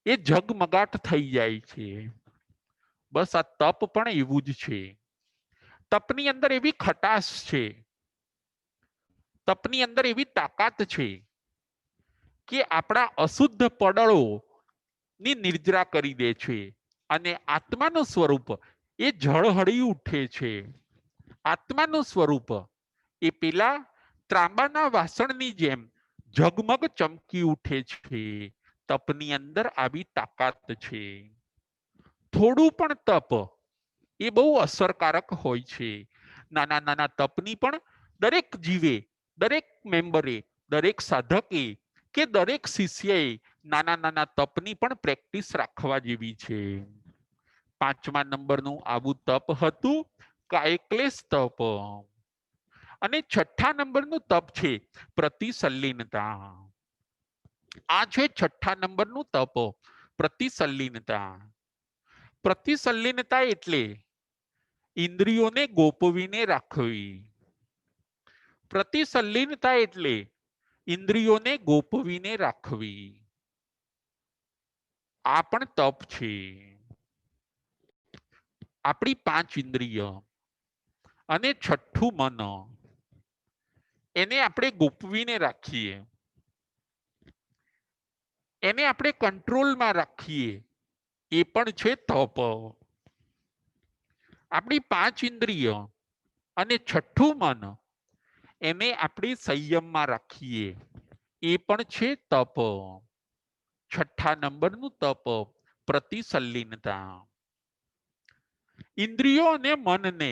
એ ઝગમગાટ થઈ જાય છે. બસ આ તપ પણ એવું જ છે. તપની અંદર એવી ખટાશ છે, તપની અંદર એવી તાકાત છે કે આપણા અશુદ્ધ પડળો ની નિર્જરા કરી દે છે. અને આત્માનું સ્વરૂપ એ ઝળહળી ઉઠે છે. આત્માનું સ્વરૂપ એ પેલા ત્રાંબાના વાસણની જેમ ઝગમગ ચમકી ઉઠે છે. તપની અંદર આવી તાકાત છે. થોડું પણ તપ એ બહુ અસરકારક હોય છે. નાના નાના તપની પણ દરેક જીવે, દરેક મેમ્બરે, દરેક સાધકે કે દરેક શિષ્યએ નાના નાના તપની પણ પ્રેક્ટિસ રાખવા જેવી છે. 5મા નંબરનું આવું તપ હતું કાયક્લેશ તપ. અને 6ઠ્ઠા નંબરનું તપ છે પ્રતિસલ્લીનતા. આ છે 6ઠ્ઠા નંબરનું તપ, પ્રતિસલ્લીનતા. પ્રતિસલ્લીનતા એટલે ઇન્દ્રિયોને ગોપવીને રાખવી. પ્રતિસલ્લીનતા એટલે ઇન્દ્રિયોને ગોપવીને રાખવી. આ પણ તપ છે. આપણી 5 ઇન્દ્રિય અને 6ઠ્ઠું મન, એને આપણે ગોપવીને રાખીએ, એને આપણે કંટ્રોલમાં રાખીએ, એ પણ છે તપ. આપણી 5 ઇન્દ્રિય અને 6ઠ્ઠું મન, એને આપણે સંયમમાં રાખીએ, એ પણ છે તપ. 6ઠ્ઠા નંબરનું તપ પ્રતિસલ્લીનતા. ઇન્દ્રિયો અને મનને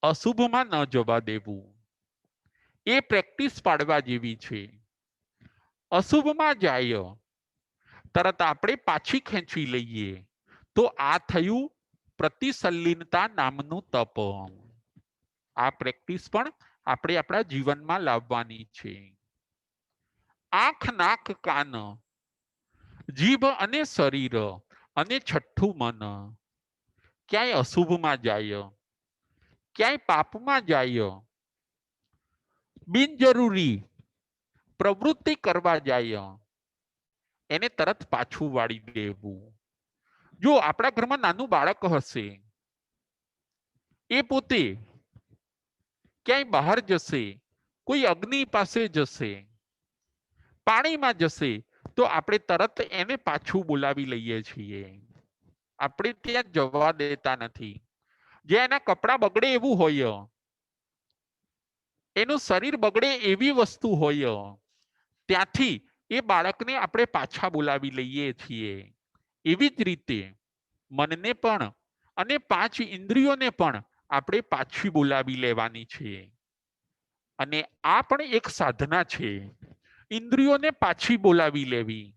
અશુભમાં ન જવા દેવું, એ પ્રેક્ટિસ પાડવા જેવી છે. અશુભમાં જાય તરત આપણે પાછી ખેંચી લઈએ, તો આ થયું પ્રતિસલ્લીનતા નામનું તપ. આ પ્રેક્ટિસ પણ આપણે આપણા જીવનમાં લાવવાની છે. આંખ, નાક, કાન, જીભ અને શરીર અને 6ઠ્ઠું મન ક્યાંય અશુભમાં જાય, ક્યાંય પાપમાં જાય, બિનજરૂરી પ્રવૃત્તિ કરવા જાય, એને તરત પાછું વાળી દેવું. જો આપણા ઘરમાં નાનું બાળક હશે, એ પોતે ક્યાંય બહાર જશે, કોઈ અગ્નિ પાસે જશે, પાણીમાં જશે, તો આપણે તરત એને પાછું બોલાવી લઈએ છીએ. આપણે ત્યાં જવા દેતા નથી. જે એના કપડા બગડે એવું હોય, એનું શરીર બગડે એવી વસ્તુ હોય, ત્યાંથી એ બાળકને આપણે પાછા બોલાવી લઈએ છીએ. એવી જ રીતે મનને પણ અને 5 ઇન્દ્રિયોને પણ આપણે પાછી બોલાવી લેવાની છે. અને આ પણ એક સાધના છે. ઇન્દ્રિયોને પાછી બોલાવી લેવી,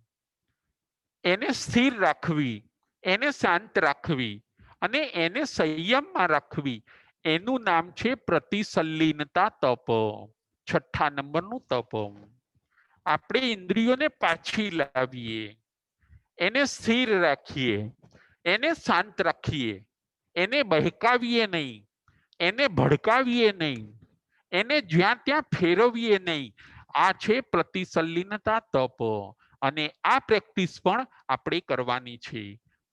એને સ્થિર રાખવી, એને શાંત રાખવી અને એને સંયમમાં રાખવી, એનું નામ છે પ્રતિસલ્લીનતા તપ. 6ઠ્ઠા નંબરનું તપ. આપણે ઇન્દ્રિયોને પાછી લાવીએ, એને સ્થિર રાખીએ, એને શાંત રાખીએ, એને બહેકાવીએ નહીં, એને ભડકાવીએ નહીં, એને જ્યાં ત્યાં ફેરવીએ નહીં. આ છે પ્રતિસલ્લીનતા તપ. અને આ પ્રેક્ટિસ પણ આપણે કરવાની છે.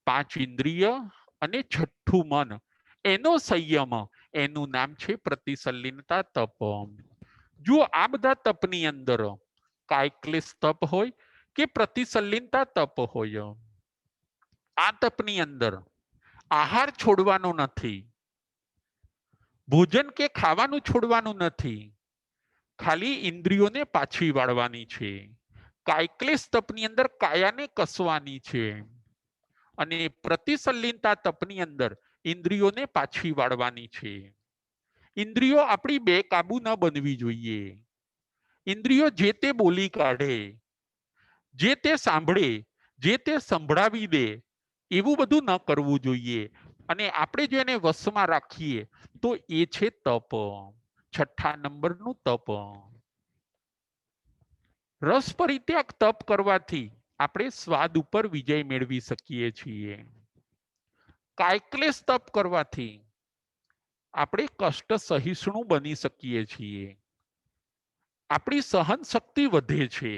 પાંચ ઇન્દ્રિય અને છઠ્ઠું મન, એનો સંયમ, એનું નામ છે પ્રતિસલ્લીનતા તપ. જો આ બધા તપની અંદર કાયક્લેશ તપ હોય કે પ્રતિસલ્લીનતા તપ હોય, આ તપની અંદર આહાર છોડવાનો નથી, ભોજન કે ખાવાનું છોડવાનું નથી, ખાલી ઇન્દ્રિયોને પાછી વાળવાની છે. કાયક્લેશ તપની અંદર કાયાને કસવાની છે અને પ્રતિસલ્લીનતા તપની અંદર ઇન્દ્રિયોને પાછી વાળવાની છે. ઇન્દ્રિયો આપણી બેકાબુ ન બનવી જોઈએ. ઇન્દ્રિયો જે તે બોલી કાઢે, જે તે સાંભળે, જે તે સંભળાવી દે, એવું બધું ન કરવું જોઈએ. અને આપણે જો એને વશમાં રાખીએ તો એ છે તપ. છઠ્ઠા નંબરનું તપ. રસ પરિત્યાગ તપ કરવાથી આપણે સ્વાદ ઉપર વિજય મેળવી શકીએ છીએ. કાયક્લેશ તપ કરવાથી આપણે કષ્ટ સહિષ્ણુ બની શકીએ છીએ. આપણી સહન શક્તિ વધે છે.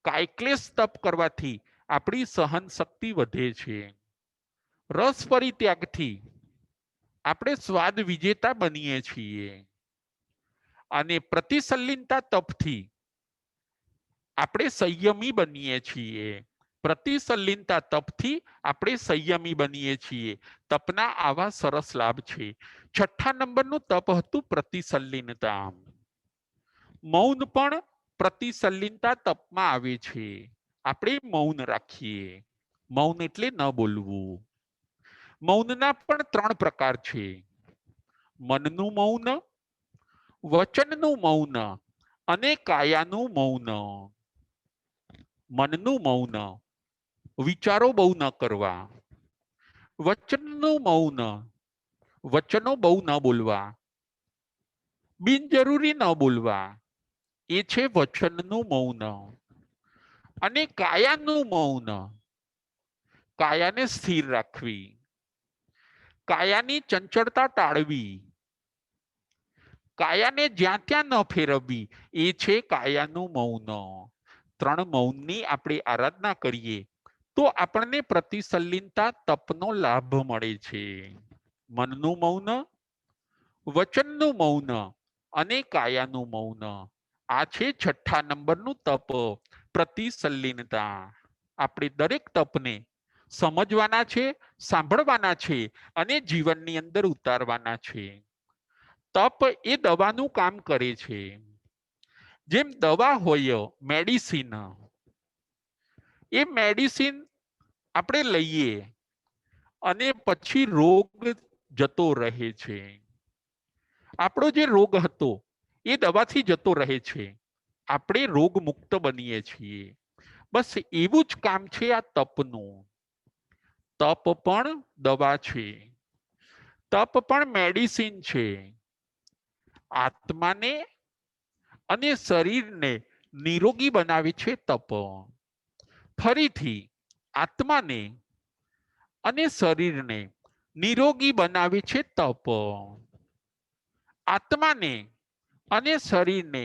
કાયક્લેશ તપ કરવાથી આપણી સહન શક્તિ વધે છે. રસ પરિત્યાગથી આપણે સ્વાદ વિજેતા બનીએ છીએ અને પ્રતિસલ્લીનતા તપથી આપણે સંયમી બનીએ છીએ. પ્રતિસલ્લીનતા તપથી આપણે સંયમી બનીએ છીએ. તપના આવા સરસ લાભ છે. છઠ્ઠા નંબરનું તપ હતું પ્રતિસલ્લીનતા. મૌન પણ પ્રતિસલ્લીનતા તપમાં આવે છે. આપણે મૌન રાખીએ. મૌન એટલે ન બોલવું. મૌનના પણ 3 પ્રકાર છે. મનનું મૌન, વચનનું મૌન અને કાયાનું મૌન. મનનું મૌન, વિચારો બહુ ન કરવા. વચનનું મૌન, વચનો બહુ ન બોલવા, બિનજરૂરી ન બોલવા, એ છે વચનનું મૌન. અને કાયાનું મૌન, કાયાને સ્થિર રાખવી, કાયાની ચંચળતા ટાળવી, કાયાને જ્યાં ત્યાં ન ફેરવવી, એ છે કાયાનું મૌન. 3 મૌનની આપણે આરાધના કરીએ તો આપણને પ્રતિસલ્લીનતા તપનો લાભ મળે છે. મનનું મૌન, વચનનું મૌન અને કાયાનું મૌન. આ છે છઠ્ઠા નંબરનું તપ, પ્રતિસલ્લીનતા. આપણે દરેક તપને સમજવાના છે, સાંભળવાના છે અને જીવનની અંદર ઉતારવાના છે. તપ એ દવાનું કામ કરે છે. જેમ દવા હોય મેડિસિન, એ મેડિસિન આપણે લઈએ અને પછી રોગ જતો રહે છે. આપણો જે રોગ હતો એ દવાથી જતો રહે છે. આપણે રોગ મુક્ત બનીએ છીએ. બસ એવું જ કામ છે આ તપનું. તપ પણ દવા છે. તપ પણ મેડિસિન છે. આત્માને અને શરીરને નિરોગી બનાવે છે તપ. ફરીથી આત્માને અને શરીરને નિરોગી બનાવે છે તપ. આત્માને અને શરીરને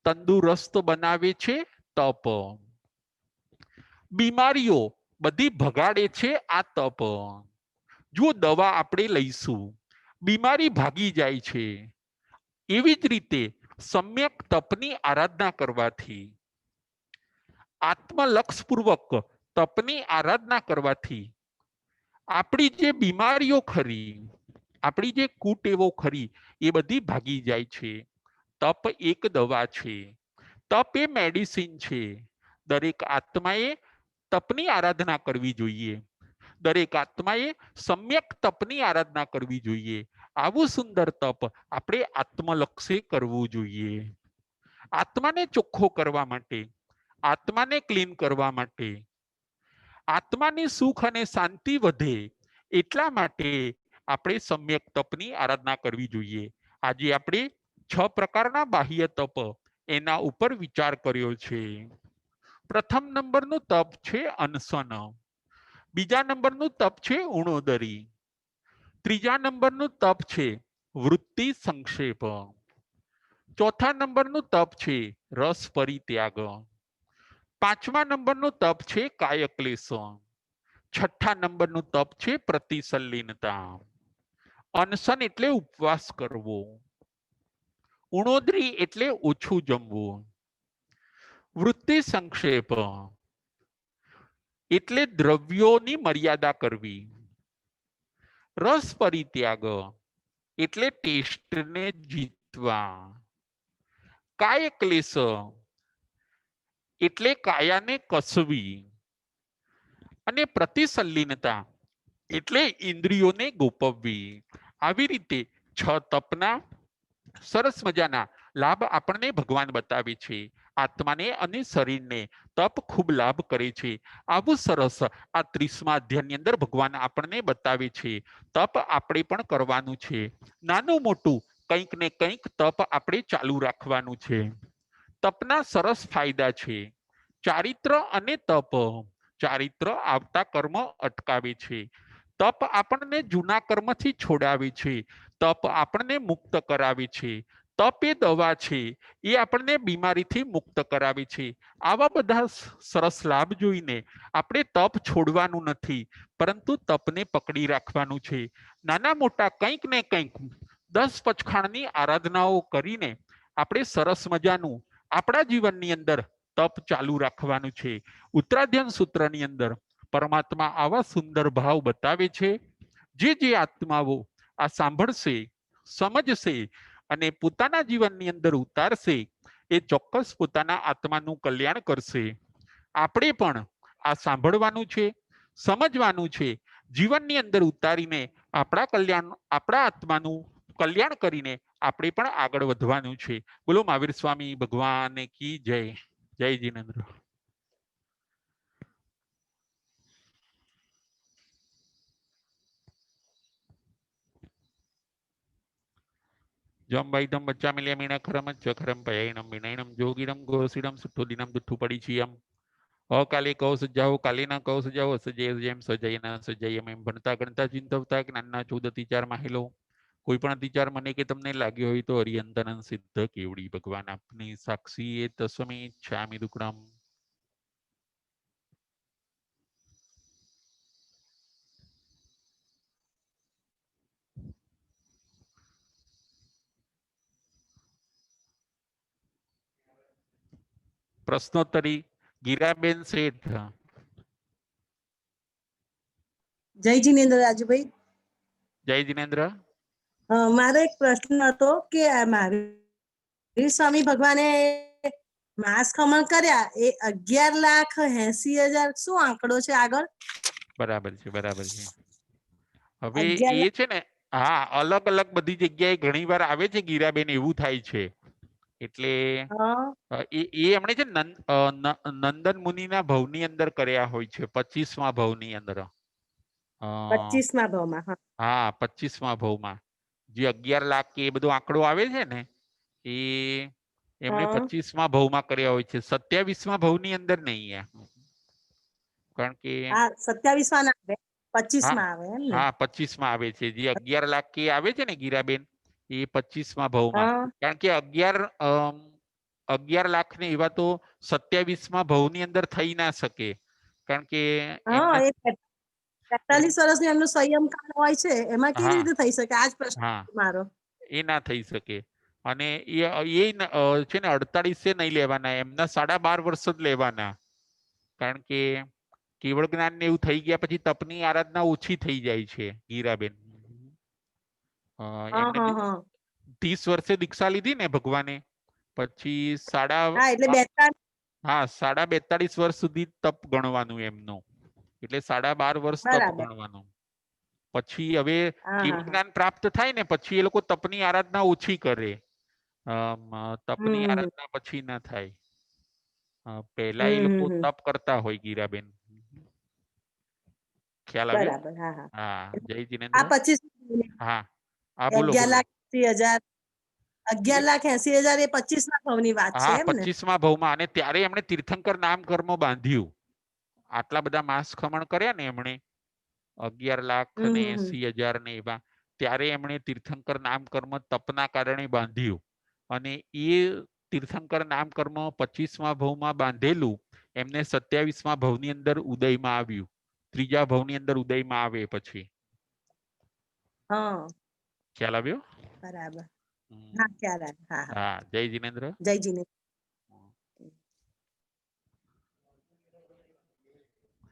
તંદુરસ્ત બનાવે છે તપ. બીમારીઓ બધી ભગાડે છે આ તપ. જો દવા આપણે લઈશું, બીમારી ભાગી જાય છે. એવી જ રીતે સમ્યક તપની આરાધના કરવાથી, આત્મલક્ષપૂર્વક તપની આરાધના કરવાથી આપણી જે બીમારીઓ ખરી, આપણી જે કુટેવો ખરી, એ બધી ભાગી જાય છે. તપ એક દવા છે. તપ એ મેડિસિન છે. દરેક આત્માએ તપની આરાધના કરવી જોઈએ. દરેક આત્માએ સમ્યક તપની આરાધના કરવી જોઈએ. આવું સુંદર તપ આપણે આત્મલક્ષે કરવું જોઈએ. આત્માને ચોખ્ખો કરવા માટે, આત્માને ક્લીન કરવા માટે, આત્માની સુખ અને શાંતિ વધે એટલા માટે આપણે સમ્યક તપની આરાધના કરવી જોઈએ. આજે આપણે 6 પ્રકારના બાહ્ય તપ એના ઉપર વિચાર કર્યો છે. પ્રથમ નંબરનું તપ છે અનશન. બીજા નંબરનું તપ છે ઉણોદરી. ત્રીજા નંબરનું તપ છે વૃત્તિ સંક્ષેપ. ચોથા નંબરનું તપ છે રસ પરિત્યાગ. પાંચમા નંબરનું તપ છે કાયક્લેશ. છઠ્ઠા નંબરનું તપ છે પ્રતિસલ્લીનતા. અનશન એટલે ઉપવાસ કરવો. ઉણોદરી એટલે ઓછું જમવું. વૃત્તિ સંક્ષેપ એટલે દ્રવ્યોની મર્યાદા કરવી. રસ પરિત્યાગ એટલે ટેસ્ટને જીતવા. કાય ક્લેશ એટલે કાયાને કસવી. અને પ્રતિસલ્લીનતા એટલે ઇન્દ્રિયોને ગોપવવી. આવી રીતે 6 તપના સરસ મજાના લાભ આપણને ભગવાન બતાવે છે. આત્માને અને શરીરને તપ ખૂબ લાભ કરે છે. આવું સરસ આ 30મા અધ્યાયની અંદર ભગવાન આપણને બતાવે છે. તપ આપણે પણ કરવાનું છે. નાનું મોટું કંઈક ને કંઈક તપ આપણે ચાલુ રાખવાનું છે. તપના સરસ ફાયદા છે. ચારિત્ર અને તપ. ચારિત્ર આવતા કર્મ અટકાવે છે. તપ આપણને જૂના કર્મથી છોડાવે છે. તપ આપણને મુક્ત કરાવે છે. તપ એ દવા છે. એ આપણને બીમારીથી મુક્ત કરાવે છે. આવા બધા સરસ લાભ જોઈને આપણે તપ છોડવાનું નથી, પરંતુ તપને પકડી રાખવાનું છે. નાના મોટા કંઈક ને કંઈક 10 પચખાણની આરાધનાઓ કરીને આપણે સરસ મજાનું આપણા જીવનની અંદર તપ ચાલુ રાખવાનું છે. ઉત્તરાધ્યાન સૂત્રની અંદર પરમાત્મા આવા સુંદર ભાવ બતાવે છે. જે આત્માઓ આ સાંભળશે, સમજશે અને પોતાના જીવનની અંદર ઉતારશે, એ ચોક્કસ પોતાના આત્માનું કલ્યાણ કરશે. આપણે પણ આ સાંભળવાનું છે, સમજવાનું છે, જીવનની અંદર ઉતારીને આપણા આત્માનું કલ્યાણ કરીને આપણે પણ આગળ વધવાનું છે. બોલો મહાવીર સ્વામી ભગવાન કી જય. જય જીનેન્દ્ર. જમ વૈદમ બચ્ચા મિલિયા મીણા ખરમ ચખરમ પયૈનમ વિનયનમ જોગીરમ ગોસીરમ સુઠોદિનમ દુઠ્ઠુ પડીચિયમ અકાલે કૌ સજાઓ કાલેના કૌ સજાઓ સજય જેમ સજયના સજયમ એમ ભણતા ગણતા ચિંતવતા જ્ઞાનના 14 ચાર માહિલો. કોઈ પણ વિચાર મને કે તમને લાગ્યો હોય તો હરિયંતનંદ સિદ્ધ કેવડી ભગવાન આપની સાક્ષી એ તસ્મે ઈચ્છામિ દુક્કડમ. પ્રશ્નોત્તરી ગીરાબેન શેઠ. જય જીનેન્દ્ર રાજુભાઈ. જય જીનેન્દ્ર. મારો એક પ્રશ્ન હતો કે મહાવીર સ્વામી ભગવાને માસ ખમણ કર્યા એ 11,80,000 શું આંકડો છે આગળ? બરાબર છે, બરાબર છે. હવે 11 એ છે ને, હા, અલગ અલગ બધી જગ્યાએ ઘણી વાર આવે છે ગીરાબેન, એવું થાય છે. એટલે એમણે છે નંદન મુનિના ભવની અંદર કર્યા હોય છે, 25મા ભવની અંદર. 25મા ભાવમાં. હા, 25મા ભવમાં જે 11 લાખ કે એ બધો આંકડો આવે છે ને, એ એમણે 25મા ભવમાં કર્યા હોય છે. 27મા ભવની અંદર નહીં. કારણ કે 27મા ના આવે, 25મા હા, આવે એમ ને? હા, 25મા આવે છે. જે 11 લાખ કે આવે છે ને ગીરાબેન, એ 25મા ભવમાં. કારણ કે 11 લાખ ને એવા તો 27મા ભવની અંદર થઈ ના શકે. કારણ કે એમને 45 વર્ષની એમનો સંયમ કાળ હોય છે, એમાં કેવી હા, રીતે થઈ શકે? આ જ પ્રશ્ન હા, મારો. એ ના થઈ શકે. અને એ છે ને 48 નહીં લેવાના, એમના 12.5 વર્ષ જ લેવાના. કારણ કે કેવળ જ્ઞાન ને એવું થઈ ગયા પછી તપની આરાધના ઓછી થઈ જાય છે ગીરાબેન. એમને 30 વર્ષે દીક્ષા લીધી ને ભગવાને, પછી એટલે હા, 42.5 વર્ષ સુધી તપ ગણવાનું એમનું. એટલે 12.5 વર્ષ તપ બરાબર. ગણવાનું. પછી હવે કેવળ જ્ઞાન પ્રાપ્ત થાય ને પછી એ લોકો તપની આરાધના ઓછી કરે. તપની આરાધના પછી ના થાય. પહેલા એ લોકો તપ કરતા હોય ગીરાબેન. ખ્યાલ આવ્યો? બરાબર. હા, જય આ જીનેન્દ્ર. 25 હા, હા, બોલો બોલો. 11,80,000 11,80,000 એ 25મા ભાવની વાત છે હા, એમ ને? 25મા ભવમાં. અને ત્યારે એમણે તીર્થંકર નામ કર્મ બાંધ્યું. આટલા બધા માસ ખમણ કર્યા ને એમણે, 11,80,000 ને એવા, ત્યારે એમણે તીર્થંકર નામ કર્મ તપના કારણે બાંધ્યું. અને એ તીર્થંકર નામ કર્મ 25મા ભવમાં બાંધેલું એમને 27મા ભવની અંદર ઉદયમાં આવ્યું. ત્રીજા ભાવની અંદર ઉદયમાં આવે પછી. હા ખ્યાલ આવ્યો? બરાબર. હમ. હા ખ્યાલ આવ્યો. હા હા હા, જય જીનેન્દ્ર. જય જીનેન્દ્ર.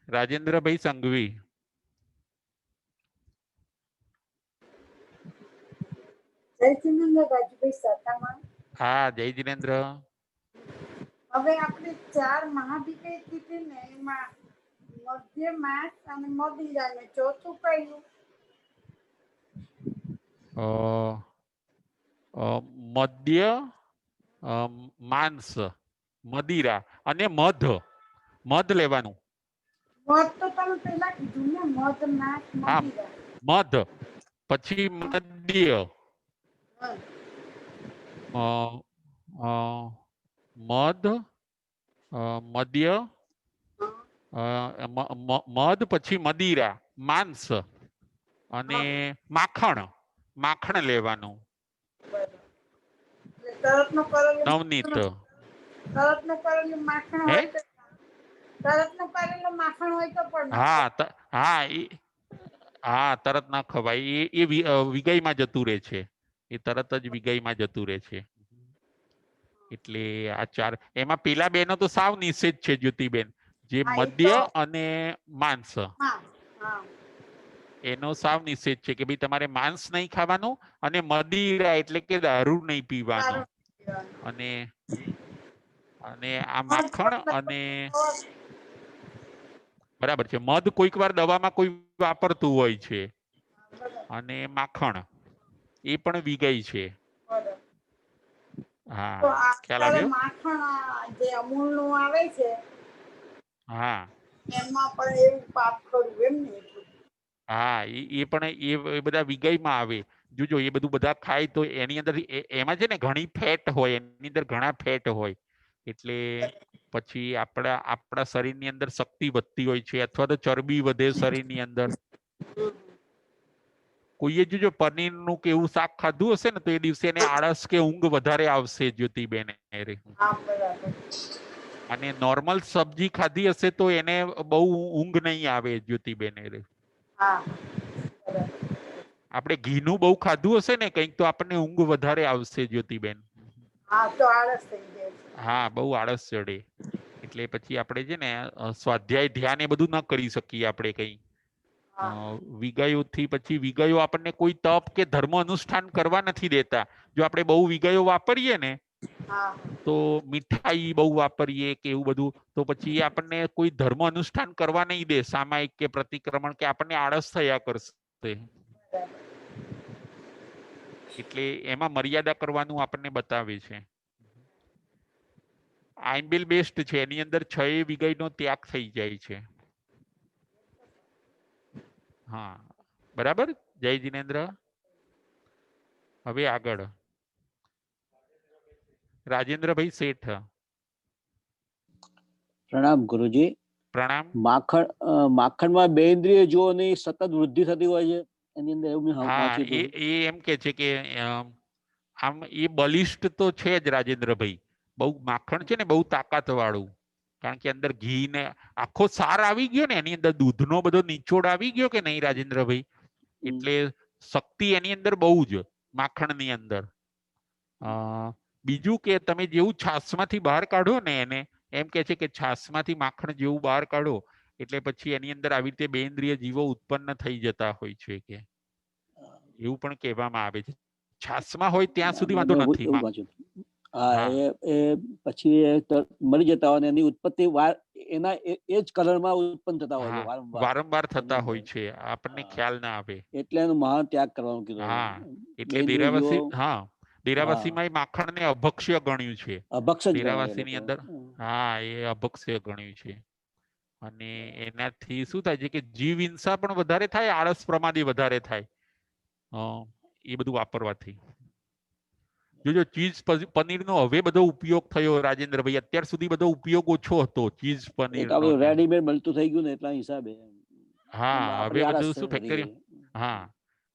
રાજેન્દ્રભાઈ સંઘવી. જય જીનેન્દ્ર રાજભાઈ સાતામાં. હા, જય જીનેન્દ્ર. હવે આપણે 4 મહાવિકય કીધી ને એમાં મધ્ય માસ અને મદિરા ને ચોથું કયું? મધ્ય, માંસ, મદિરા અને મધ. મધ લેવાનું. મધ તો તમે પેલા કીધું ને, મધ માસ હા, મદિરા. મધ પછી મધ્ય, મધ. મધ, મધ્ય, મધ પછી મદિરા, માંસ અને માખણ. માખણ લેવાનું. તરતનું કરેલું નવનીત. તરતનું કરેલું માખણ હે? હોય તો તરતનું કરેલું માખણ હોય તો પણ ન હા ખવાય. હા, તરત ના ખવાય. એ વિગાઈમાં જતું રહે છે. એ તરત જ વિગાઈમાં જતું રહે છે. એટલે આ 4 એમાં પેલા બેનો તો સાવ નિષેધ છે જ્યોતિબેન. જે હા, એ તો મધ્ય અને માંસ, હા હા એનો સાવ નિષેધ છે કે ભાઈ તમારે માંસ નહીં ખાવાનું અને મદિરા એટલે કે દારૂ નહીં પીવાનો. સારું પીવાનું. અને અને આ મધ માખણ પણ અને બરાબર. બરાબર છે. મધ કોઈક વાર દવામાં કોઈ વાપરતું હોય છે. અને માખણ એ પણ વિગાઈ છે. બરાબર. હા, તો ખ્યાલ અત્યારે આવ્યો? માખણ જે અમૂલનું આવે છે હા એમાં પણ એવું પાપ ખરું એમ ને? હા, એ પણ એ બધા વિગાઈમાં આવે. જોજો એ બધું બધા ખાય તો એની અંદર એમાં છે ને ઘણી ફેટ હોય, એની અંદર ઘણા ફેટ હોય. એટલે પછી આપણા શરીરની અંદર શક્તિ વધતી હોય છે, અથવા તો ચરબી વધે શરીરની અંદર. કોઈએ જો પનીરનું કે એવું શાક ખાધું હશે ને તો એ દિવસે એને આળસ કે ઊંઘ વધારે આવશે જ્યોતિબેન. હા બરાબર. અને નોર્મલ સબ્જી ખાધી હશે તો એને બહુ ઊંઘ નહીં આવે જ્યોતિબેન. હા બરાબર. આપણે ઘીનું બહુ ખાધું હશે ને કંઈક તો આપણને ઊંઘ વધારે આવશે જ્યોતિબેન. હા તો આળસ થઈ જાય છે. હા, બહુ આળસ ચડે. એટલે પછી આપણે છે ને સ્વાધ્યાય ધ્યાન એ બધું ન કરી શકીએ આપણે કંઈ. હા વિગાયોથી પછી વિગાયો આપણને કોઈ તપ કે ધર્મ અનુષ્ઠાન કરવા નથી દેતા. જો આપણે બહુ વિગાયો વાપરીએ ને હા તો મીઠાઈ બહુ વાપરીએ કે એવું બધું તો પછી આપણને કોઈ ધર્મ અનુષ્ઠાન કરવા નહીં દે, સામાયિક કે પ્રતિક્રમણ, કે આપણને આળસ થયા કરશે. બરાબર. એટલે એમાં મર્યાદા કરવાનું આપણને બતાવે છે. આઈમ્બિલ બેસ્ટ છે, એની અંદર 6 વિગાઈનો ત્યાગ થઈ જાય છે. હા, બરાબર. જય જીનેન્દ્ર. હવે આગળ રાજેન્દ્રભાઈ શેઠ. પ્રણામ ગુરુજી. પ્રણામ. માખણમાં બે ઇન્દ્રિય જોની સતત વૃદ્ધિ થતી હોય છે, એની અંદર એવું મેં હા, વાંચ્યું હતું. એ એમ કે છે કે આમ એ બલિષ્ઠ તો છે જ રાજેન્દ્રભાઈ. બહુ માખણ છે ને બહુ તાકાત વાળું. કારણ કે અંદર ઘી ને આખો સાર આવી ગયો ને, એની અંદર દૂધનો બધો નિચોડ આવી ગયો કે નહીં રાજેન્દ્રભાઈ. એટલે શક્તિ એની અંદર બહુ જ માખણની અંદર. બીજું કે તમે જેવું છાસમાંથી બહાર કાઢો ને એને, એમ કે છે કે છાસમાંથી માખણ જેવું બહાર કાઢો એટલે પછી એની અંદર આવી રીતે બેન્દ્રિય જીવો ઉત્પન્ન થઈ જતા હોય છે કે એવું પણ કહેવામાં આવે છે. છાસમાં હોય ત્યાં સુધી વાંધો મેં નથી. એવું વાંચ્યું. હા, હા એ પછી મરી જતા હોય અને એની ઉત્પત્તિ એના એ જ કલરમાં ઉત્પન્ન થતા હોય છે હા, વારંવાર વારંવાર એની થતા અંદર. હોય છે, આપણને હા, ખ્યાલ ના આવે. એટલે એનું મહાન ત્યાગ કરવાનું કીધું. હા, બે એટલે ઇન્દ્રિય જીવો દેરાવાસી, હા, હા દેરાવાસીમાં એ માખણને અભક્ષ્ય ગણ્યું છે. અભક્ષ જ ગણાય એ દેરાવાસીની લોકો. અંદર હા, એ અભક્ષ્ય ગણ્યું છે. અને એનાથી શું થાય છે કે જીવ હિંસા પણ વધારે થાય, આળસ પ્રમાદે વધારે થાય એ બધું વાપરવાથી. જોજો ચીઝ પનીરનો હવે બધો ઉપયોગ થયો રાજેન્દ્રભાઈ. અત્યાર સુધી બધો ઉપયોગ ઓછો હતો ચીઝ એ તો પનીરનો આપણે ને. રેડીમેડ મળતું થઈ ગયું ને એટલા હિસાબે હા, હવે આપણી આળસ બધું શું વધી ફેક્ટરી. ગઈ. હા,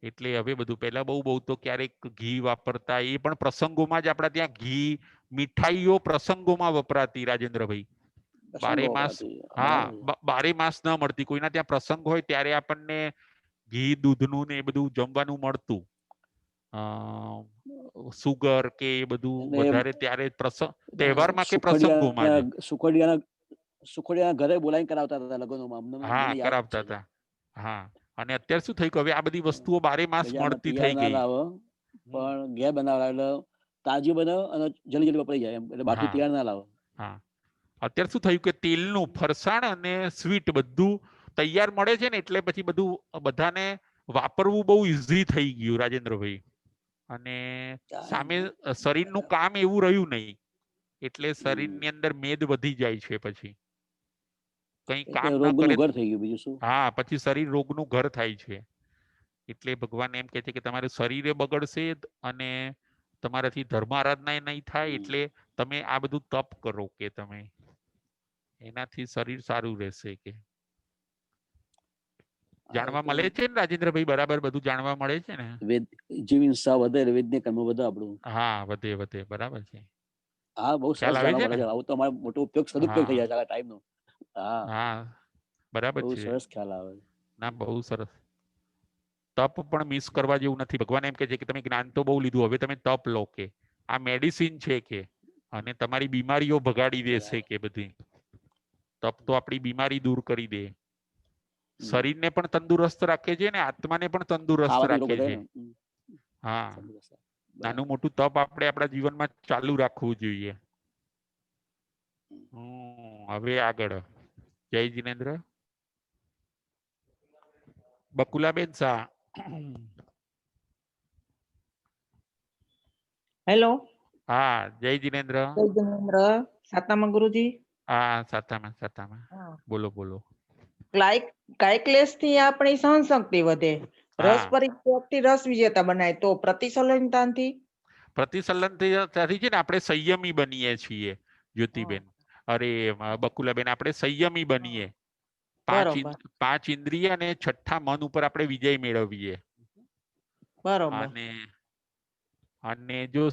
એટલે હવે બધું પહેલા બહુ તો ક્યારેક ઘી વાપરતા, એ પણ પ્રસંગોમાં જ આપણા ત્યાં ઘી, મીઠાઈઓ પ્રસંગોમાં વપરાતી રાજેન્દ્રભાઈ. બારે પ્રસંગો માસ વપરાતી. હા બરાબર છે. બારે માસ ન મળતી. કોઈના ત્યાં પ્રસંગ હોય ત્યારે આપણને ઘી દૂધનું ને એ બધું જમવાનું મળતું. સુગર કે એ બધું અને વધારે ત્યારે પ્રસંગ તહેવારમાં કે પ્રસંગોમાં જ સુખડિયાના ઘરે બોલાવીને કરાવતા હતા લગ્નોમાં. હા મને યાદ કરાવતા છે. હતા. હા અને અત્યારે શું થઈ ગયું, હવે આ બધી વસ્તુઓ બારે માસ બજારમાં મળતી તૈયાર થઈ ના ગઈ. લાવો, પણ ઘેર બનાવવા એટલે તાજી બનાવો અને જલ્દી જલ્દી વપરાઈ જાય એમ. એટલે બહારથી હા તૈયાર ના લાવો. હા અત્યારે શું થયું કે તેલનું ફરસાણ અને સ્વીટ બધું તૈયાર મળે છે ને, એટલે પછી બધું બધાને વાપરવું બહુ ઈઝી થઈ ગયું રાજેન્દ્રભાઈ. અને સામે શરીરનું કામ એવું રહ્યું નહીં, એટલે શરીરની અંદર મેદ વધી જાય છે. પછી કઈ એટલે કામ ન રોગનું કરે ઘર થઈ ગયું, બીજું શું. હા પછી શરીર રોગનું ઘર થાય છે. એટલે ભગવાન એમ કે છે કે તમારું શરીરે બગડશે અને તમારાથી ધર્મ આરાધના નહીં થાય. એટલે તમે આ બધું તપ કરો કે તમે એનાથી શરીર સારું રહેશે. કે જાણવા મળે છે ને રાજેન્દ્રભાઈ, બરાબર બધું જાણવા મળે છે ને. જીવ હિંસા વધે, વેદને કર્મ વધે આપણું. હા વધે વધે, બરાબર છે. હા, બહુ ખ્યાલ સરસ આવે જાણવા છે મળે ને. છે. આવું તો અમારે મોટો ઉપયોગ સદુપયોગ થઈ હા જાય છે આ ટાઈમનો. હા, હા બરાબર બહુ છે. સરસ ખ્યાલ આવે. ના બહુ સરસ. તપ પણ મિસ કરવા જેવું નથી. ભગવાન એમ કે છે કે તમે જ્ઞાન તો બહુ લીધું, હવે તમે તપ લો. કે આ મેડિસિન છે કે અને તમારી બીમારીઓ ભગાડી દેશે બરાબર. કે બધી. તપ તો આપણી બીમારી દૂર કરી દે, શરીરને પણ તંદુરસ્ત રાખે છે ને આત્માને પણ તંદુરસ્ત ખાવાથી રોગ રાખે વધે છે. ને. હા નાનું બરાબર. મોટું તપ આપણે આપણા જીવનમાં ચાલુ રાખવું જોઈએ. હવે આગળ જય જિનેન્દ્ર. બકુલાબેન શાહ. હેલો. હા જય જિનેન્દ્ર. જય જિનેન્દ્ર. સાતામાં ગુરુજી. હા સાતામાં સાતામાં. બોલો બોલો. કાયક્લેસ થી આપણી સહનશક્તિ વધે, રસ હા પરિત્યાગથી રસ વિજેતા બનાય, તો પ્રતિસંલનતાથી પ્રતિસંલનથી છે ને આપણે સંયમી બનીએ છીએ જ્યોતિબેન. અરે બકુલાબેન, આપણે સંયમી બનીએ. બરોબર પાંચ ઇન્દ્રિય અને છઠ્ઠા મન ઉપર આપણે વિજય મેળવીએ. બરોબર અને અને જો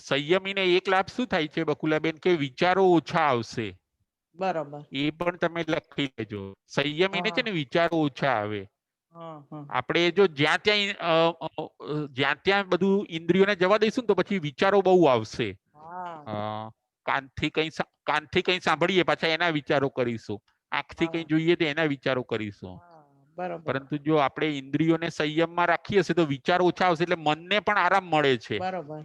સંયમીને એક લાભ શું થાય છે બકુલાબેન, કે વિચારો ઓછા આવશે. બરોબર. એ પણ તમે લખી લેજો. સંયમીને છે હા ને વિચારો ઓછા આવે. હા હા આપણે જો જ્યાં ત્યાં બધું ઇન્દ્રિયોને જવા દઈશું ને, તો પછી વિચારો બહુ આવશે. હા કાનથી કઈ સાંભળીએ પાછા એના વિચારો કરીશું, આંખથી કઈ હા જોઈએ તો એના વિચારો કરીશું. હા બરોબર પરંતુ જો આપણે ઇન્દ્રિયોને સંયમમાં રાખી હશે તો વિચાર ઓછા આવશે, એટલે મનને પણ આરામ મળે છે. બરોબર.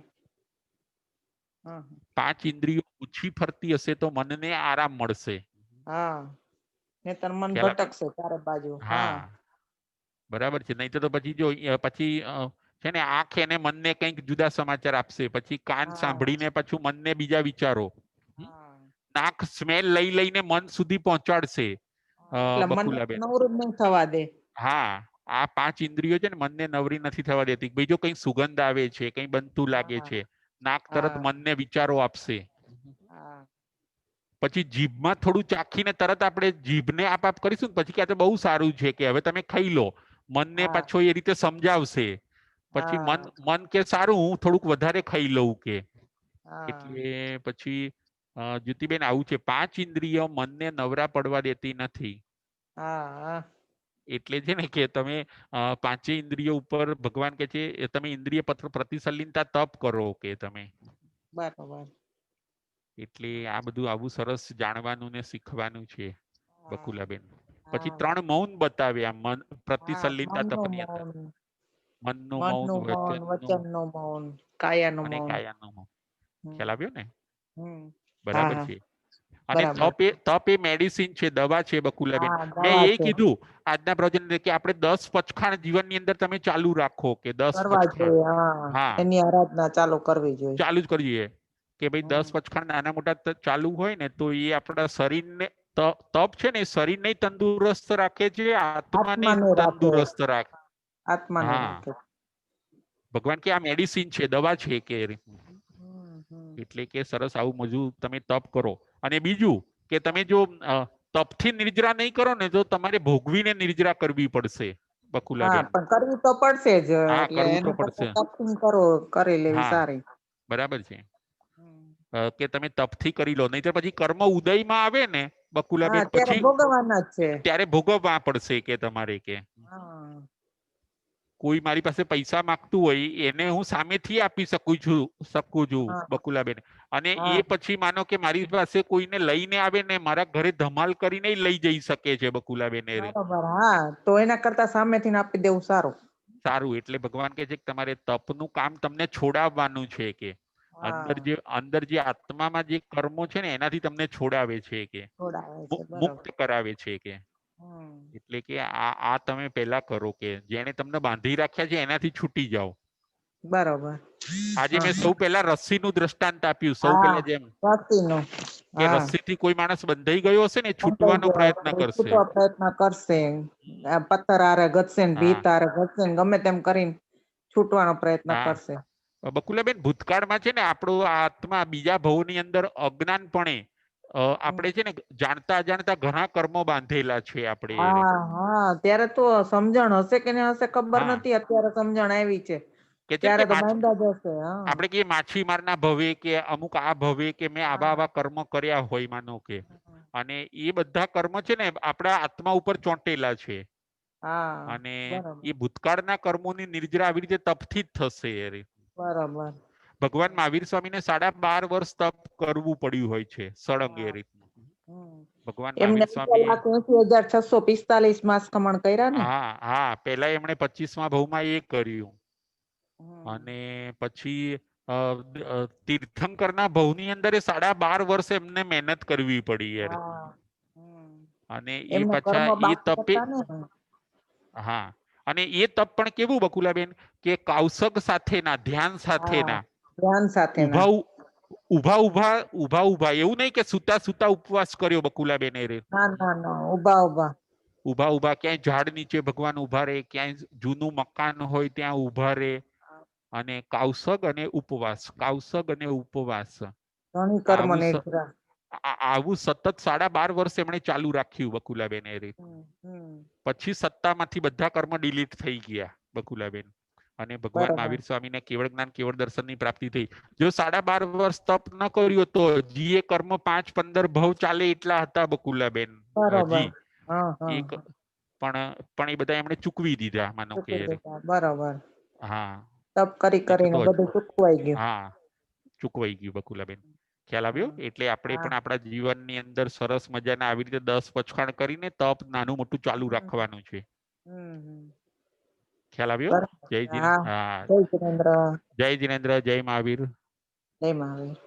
હા પાંચ ઇન્દ્રિયો ઓછી ફરતી હશે તો મનને આરામ મળશે. હા નહીતર મન ખ્યાલ આવે? ભટકશે ચારે બાજુ. હા હા બરાબર છે. નહીં તો પછી જો પછી છે ને આંખ એને મનને કંઈક જુદા સમાચાર આપશે, પછી કાન હા સાંભળીને પાછું મનને બીજા વિચારો, હા નાક સ્મેલ લઈ લઈને મન સુધી પહોંચાડશે. એટલે મને બકુલાબેન, નવરું જ નહીં થવા દે. હા આ પાંચ ઇન્દ્રિયો છે ને મનને નવરી નથી થવા દેતી. ભાઈ જો કઈ સુગંધ આવે છે, કઈ બનતું લાગે હા છે, નાક તરત હા મનને વિચારો આપશે. હા પછી જીભમાં થોડું ચાખીને તરત આપણે જીભને આપ કરીશું ને, પછી કે આ તો બહુ સારું છે, કે હવે તમે ખાઈ લો. મનને હા પાછો એ રીતે સમજાવશે. પછી હા મન કે સારું હું થોડુંક વધારે ખાઈ લઉં. કે હા એટલે પછી જ્યોતિબેન આવું છે, પાંચ ઇન્દ્રિયો મનને નવરા પડવા દેતી નથી. હા એટલે છે ને કે તમે પાંચે ઇન્દ્રિયો ઉપર ભગવાન કે છે તમે ઇન્દ્રિય પ્રતિસલ્લીનતા તપ કરો. કે તમે બરોબર. એટલે આ બધું આવું સરસ જાણવાનું ને શીખવાનું છે હા બકુલાબેન. પછી હા 3 મૌન બતાવ્યા મન હા પ્રતિસલ્લીનતા મનનું તપની અંદર. મૌન, મનનું મૌન, મનનું મૌન, વચનનું વચનનું મૌન, કાયાનું અને મૌન. કાયાનું મૌન. હમ ખ્યાલ આવ્યો ને? હમ હા બરાબર હા છે. અને બરાબર. તપ એ મેડિસિન છે, દવા છે બકુલાબેન. હા મેં દવા એ છે. કીધું આજના પ્રવચન કે આપણે 10 પચખાણ જીવનની અંદર તમે ચાલુ રાખો. કે 10 કરવા પચખાણ, જોઈએ. હા એની આરાધના ચાલુ કરવી જોઈએ. ચાલુ જ કરીએ. કે ભાઈ 10 હમ પચખાણ નાના મોટા ચાલુ હોય ને, તો એ આપણા શરીરને તપ છે ને શરીરને તંદુરસ્ત રાખે છે, આત્માને આત્માને રાખે, તંદુરસ્ત રાખે. આત્માને હા રાખે. ભગવાન કે આ મેડિસિન છે, દવા છે. કે હમ એટલે કે સરસ આવું મજું તમે તપ કરો. અને બીજું કે તમે જો તપથી નિર્જરા નહીં કરો ને, તો તમારે ભોગવીને નિર્જરા કરવી પડશે હા બકુલાબેન. પણ કરવી તો પડશે જ, હા એટલે કરવું તો એના પડશે. કરતા તપથી કરી લેવી હા સારી. બરાબર છે. કે તમે તપથી કરી લો, નહીં તો પછી કર્મ ઉદયમાં આવે ને બકુલાબેન, હા ત્યારે પછી ભોગવવાના જ છે. ત્યારે ભોગવવા પડશે કે તમારે કે હા કોઈ મારી પાસે પૈસા માંગતું હોય એને હું સામેથી આપી શકું છું હા બકુલાબેન, અને હા એ પછી માનો કે મારી પાસે કોઈને લઈને આવે ને મારા ઘરે ધમાલ કરીને લઈ જઈ શકે છે બકુલાબેન. બરોબર. હા તો એના કરતા સામેથી આપી દેવું સારું. સારું, એટલે ભગવાન કહે છે કે તમારે તપનું કામ તમને છોડાવવાનું છે કે હા અંદર જે આત્મામાં જે કર્મો છે ને એનાથી તમને છોડાવે છે કે છોડાવે છે. બરોબર. મુક્ત કરાવે છે કે હમ. એટલે કે આ તમે પેલા કરો કે જેને તમને બાંધી રાખ્યા છે એનાથી છૂટી જાઓ. બરોબર. આજે હા મેં સૌ પહેલા રસ્સીનું દ્રષ્ટાંત આપ્યું. સૌ હા પહેલા જેમ ભક્તિનું. કે હા રસ્સીથી કોઈ માણસ બંધાઈ ગયો હશે ને બંધાઈ છૂટવાનો ગયો પ્રયત્ન તો કરશે. છૂટવા પ્રયત્ન કરશે. આ પથ્થર હારે ઘસશે ને હા ભીત હારે ઘસશે ને ગમે તેમ કરીને છૂટવાનો પ્રયત્ન હા કરશે. બકુલાબેન, ભૂતકાળમાં છે ને આપણો આત્મા બીજા ભવની અંદર અજ્ઞાનપણે હમ. આપણે છે ને જાણતા અજાણતા ઘણા કર્મો બાંધેલા છે આપણે. હા હા ત્યારે તો સમજણ હશે કે નહીં હશે ખબર હા નથી. અત્યારે સમજણ આવી છે. કે છે ત્યારે કે તો બાંધા જ હશે. હા આપણે કે માછીમારના ભવે કે અમુક આ ભવે કે મેં આવા હા આવા કર્મ કર્યા હોય માનો કે, અને એ બધા કર્મ છે ને આપણા આત્મા ઉપર ચોંટેલા છે. હા અને બરોબર એ ભૂતકાળના કર્મોની નિર્જરા આવી રીતે તપથી જ થશે. બરોબર. ભગવાન મહાવીર સ્વામીને 12.5 વર્ષ તપ કરવું પડ્યું હોય છે સળંગ એ હા રીતનું. હમ. ભગવાન એમને મહાવીર સ્વામી 1,80,645 માસ ખમણ કર્યા ને. હા પેલા એમણે 25મા ભવમાં એ કર્યું, હમ. અને પછી તીર્થંકરના ભવની અંદર 12.5 વર્ષ એમને મહેનત કરવી પડી યાર. હા હમ. અને એ એમને કર્મ પાછા એ બાકી તપે હતા ને. હા, અને એ તપ પણ કેવું બકુલાબેન કે કૌશક સાથેના ધ્યાન હા સાથેના ધ્યાન સાથેના. ઉભા એવું નહીં કે સુતા સુતા ઉપવાસ કર્યો બકુલાબેન. ના ના ના ઉભા ઉભા. ઉભા ક્યાંય ઝાડ નીચે ભગવાન ઉભા રહે, ક્યાંય જૂનું મકાન હોય ત્યાં ઉભા રહે. અને કૌશક અને ઉપવાસ ઘણી કર્મ આવું નિદ્રા. આવું સતત 12.5 વર્ષ એમણે ચાલુ રાખ્યું બકુલાબેન. હમ. પછી સત્તામાંથી બધા કર્મ ડિલીટ થઈ ગયા બકુલાબેન. અને ભગવાન બરોબર મહાવીર સ્વામીને કેવળ જ્ઞાન કેવળ દર્શનની પ્રાપ્તિ થઈ. જો 12.5 વર્ષ તપ ન કર્યું તો હજી એ કર્મ 5-15 ભવ ચાલે એટલા હતા બકુલાબેન. બરોબર. હજી હા હા એક પણ એ બધા એમણે ચૂકવી દીધા માનો કે. ચૂકી દીધા. બરોબર. હા તપ કરી નહીં કરીને તો બધું ચૂકવાઈ ગયું. હા ચૂકવાઈ ગયું બકુલાબેન. ખ્યાલ આવ્યો? હા એટલે આપણે હા પણ આપણા જીવનની અંદર સરસ મજાના આવી રીતે 10 પચખાણ કરીને તપ નાનું મોટું ચાલુ હમ રાખવાનું છે. હમ. ખ્યાલ આવ્યો? બરોબર. જય જીન હા હા જય જિનેન્દ્ર. જય જીનેન્દ્ર, જય મહાવીર. જય મહાવીર.